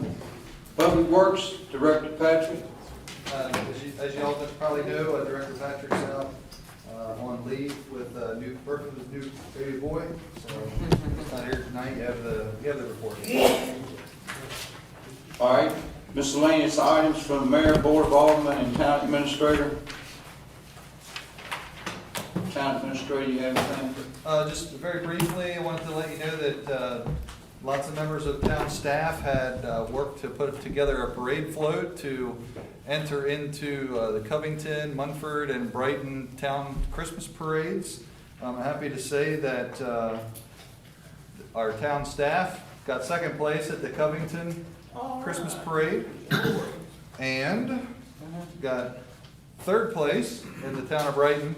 Public Works, Director Patrick. As you all probably know, Director Patrick's out on leave with birth of his new baby boy. So he's not here tonight. You have the report. All right. Miscellaneous items from the Mayor, Board of Aldermen, and Town Administrator. Town Administrator, you have anything? Just very briefly, I wanted to let you know that lots of members of town staff had worked to put together a parade float to enter into the Covington, Munford, and Brighton town Christmas parades. I'm happy to say that our town staff got second place at the Covington Christmas parade and got third place in the town of Brighton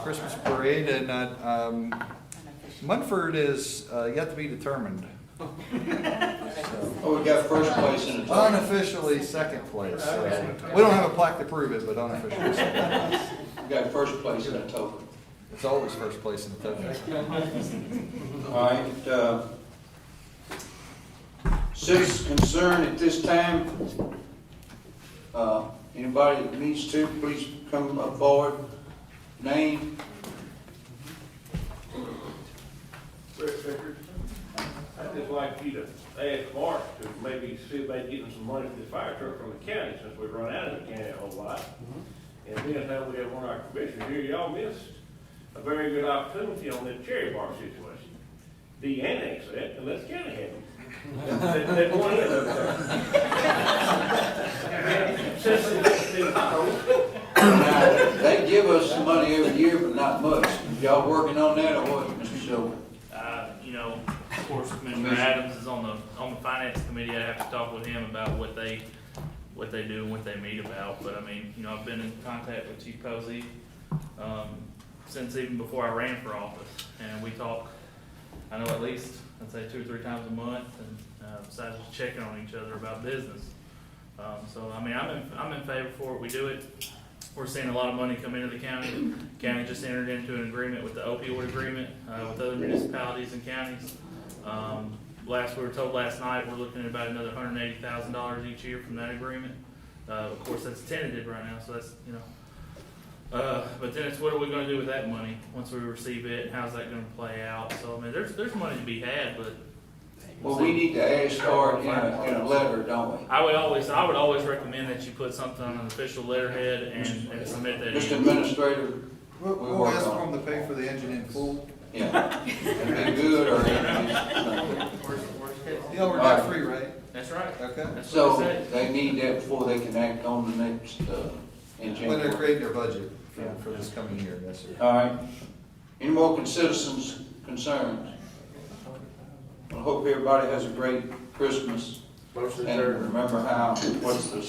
Christmas parade, and Munford is yet to be determined. Oh, we got first place in the Unofficially second place. We don't have a plaque to prove it, but unofficially second place. We got first place in the token. It's always first place in the token. All right. Citizen concern at this time. Anybody that needs to, please come up forward. Name. I'd just like you to ask Mark to maybe see about getting some money for the fire truck from the county, since we've run out of the county a whole lot. And then how we have one of our commissioners here, y'all missed a very good opportunity on that cherry bar situation. De-annex that and let the county have it. That one in over there. Since it's been Y'all working on that or what, Mr. Show? You know, of course, Commissioner Adams is on the finance committee. I have to talk with him about what they do and what they meet about. But I mean, you know, I've been in contact with Chief Posey, since even before I ran for office. And we talk, I know at least, I'd say 2 or 3 times a month, and besides just checking on each other about business. So I mean, I'm in favor for it. We do it. We're seeing a lot of money come into the county. County just entered into an agreement with the opioid agreement with other municipalities and counties. We were told last night we're looking at about another $180,000 each year from that agreement. Of course, that's tentative right now, so that's, you know. But then it's what are we going to do with that money once we receive it? And how's that going to play out? So I mean, there's money to be had, but. Well, we need to ask for it in a letter, don't we? I would always recommend that you put something on an official letterhead and submit that. Mr. Administrator, We'll ask for them to pay for the engine in full. yeah, it'd be good or. You know, we're debt free, right? That's right. Okay. That's So what I said. they need that before they can act on the next, in When they're January. creating their budget for this coming year, yes, sir. All right. Any more citizens' concerns? I hope everybody has a great Christmas. Motion And adjourned. remember what's the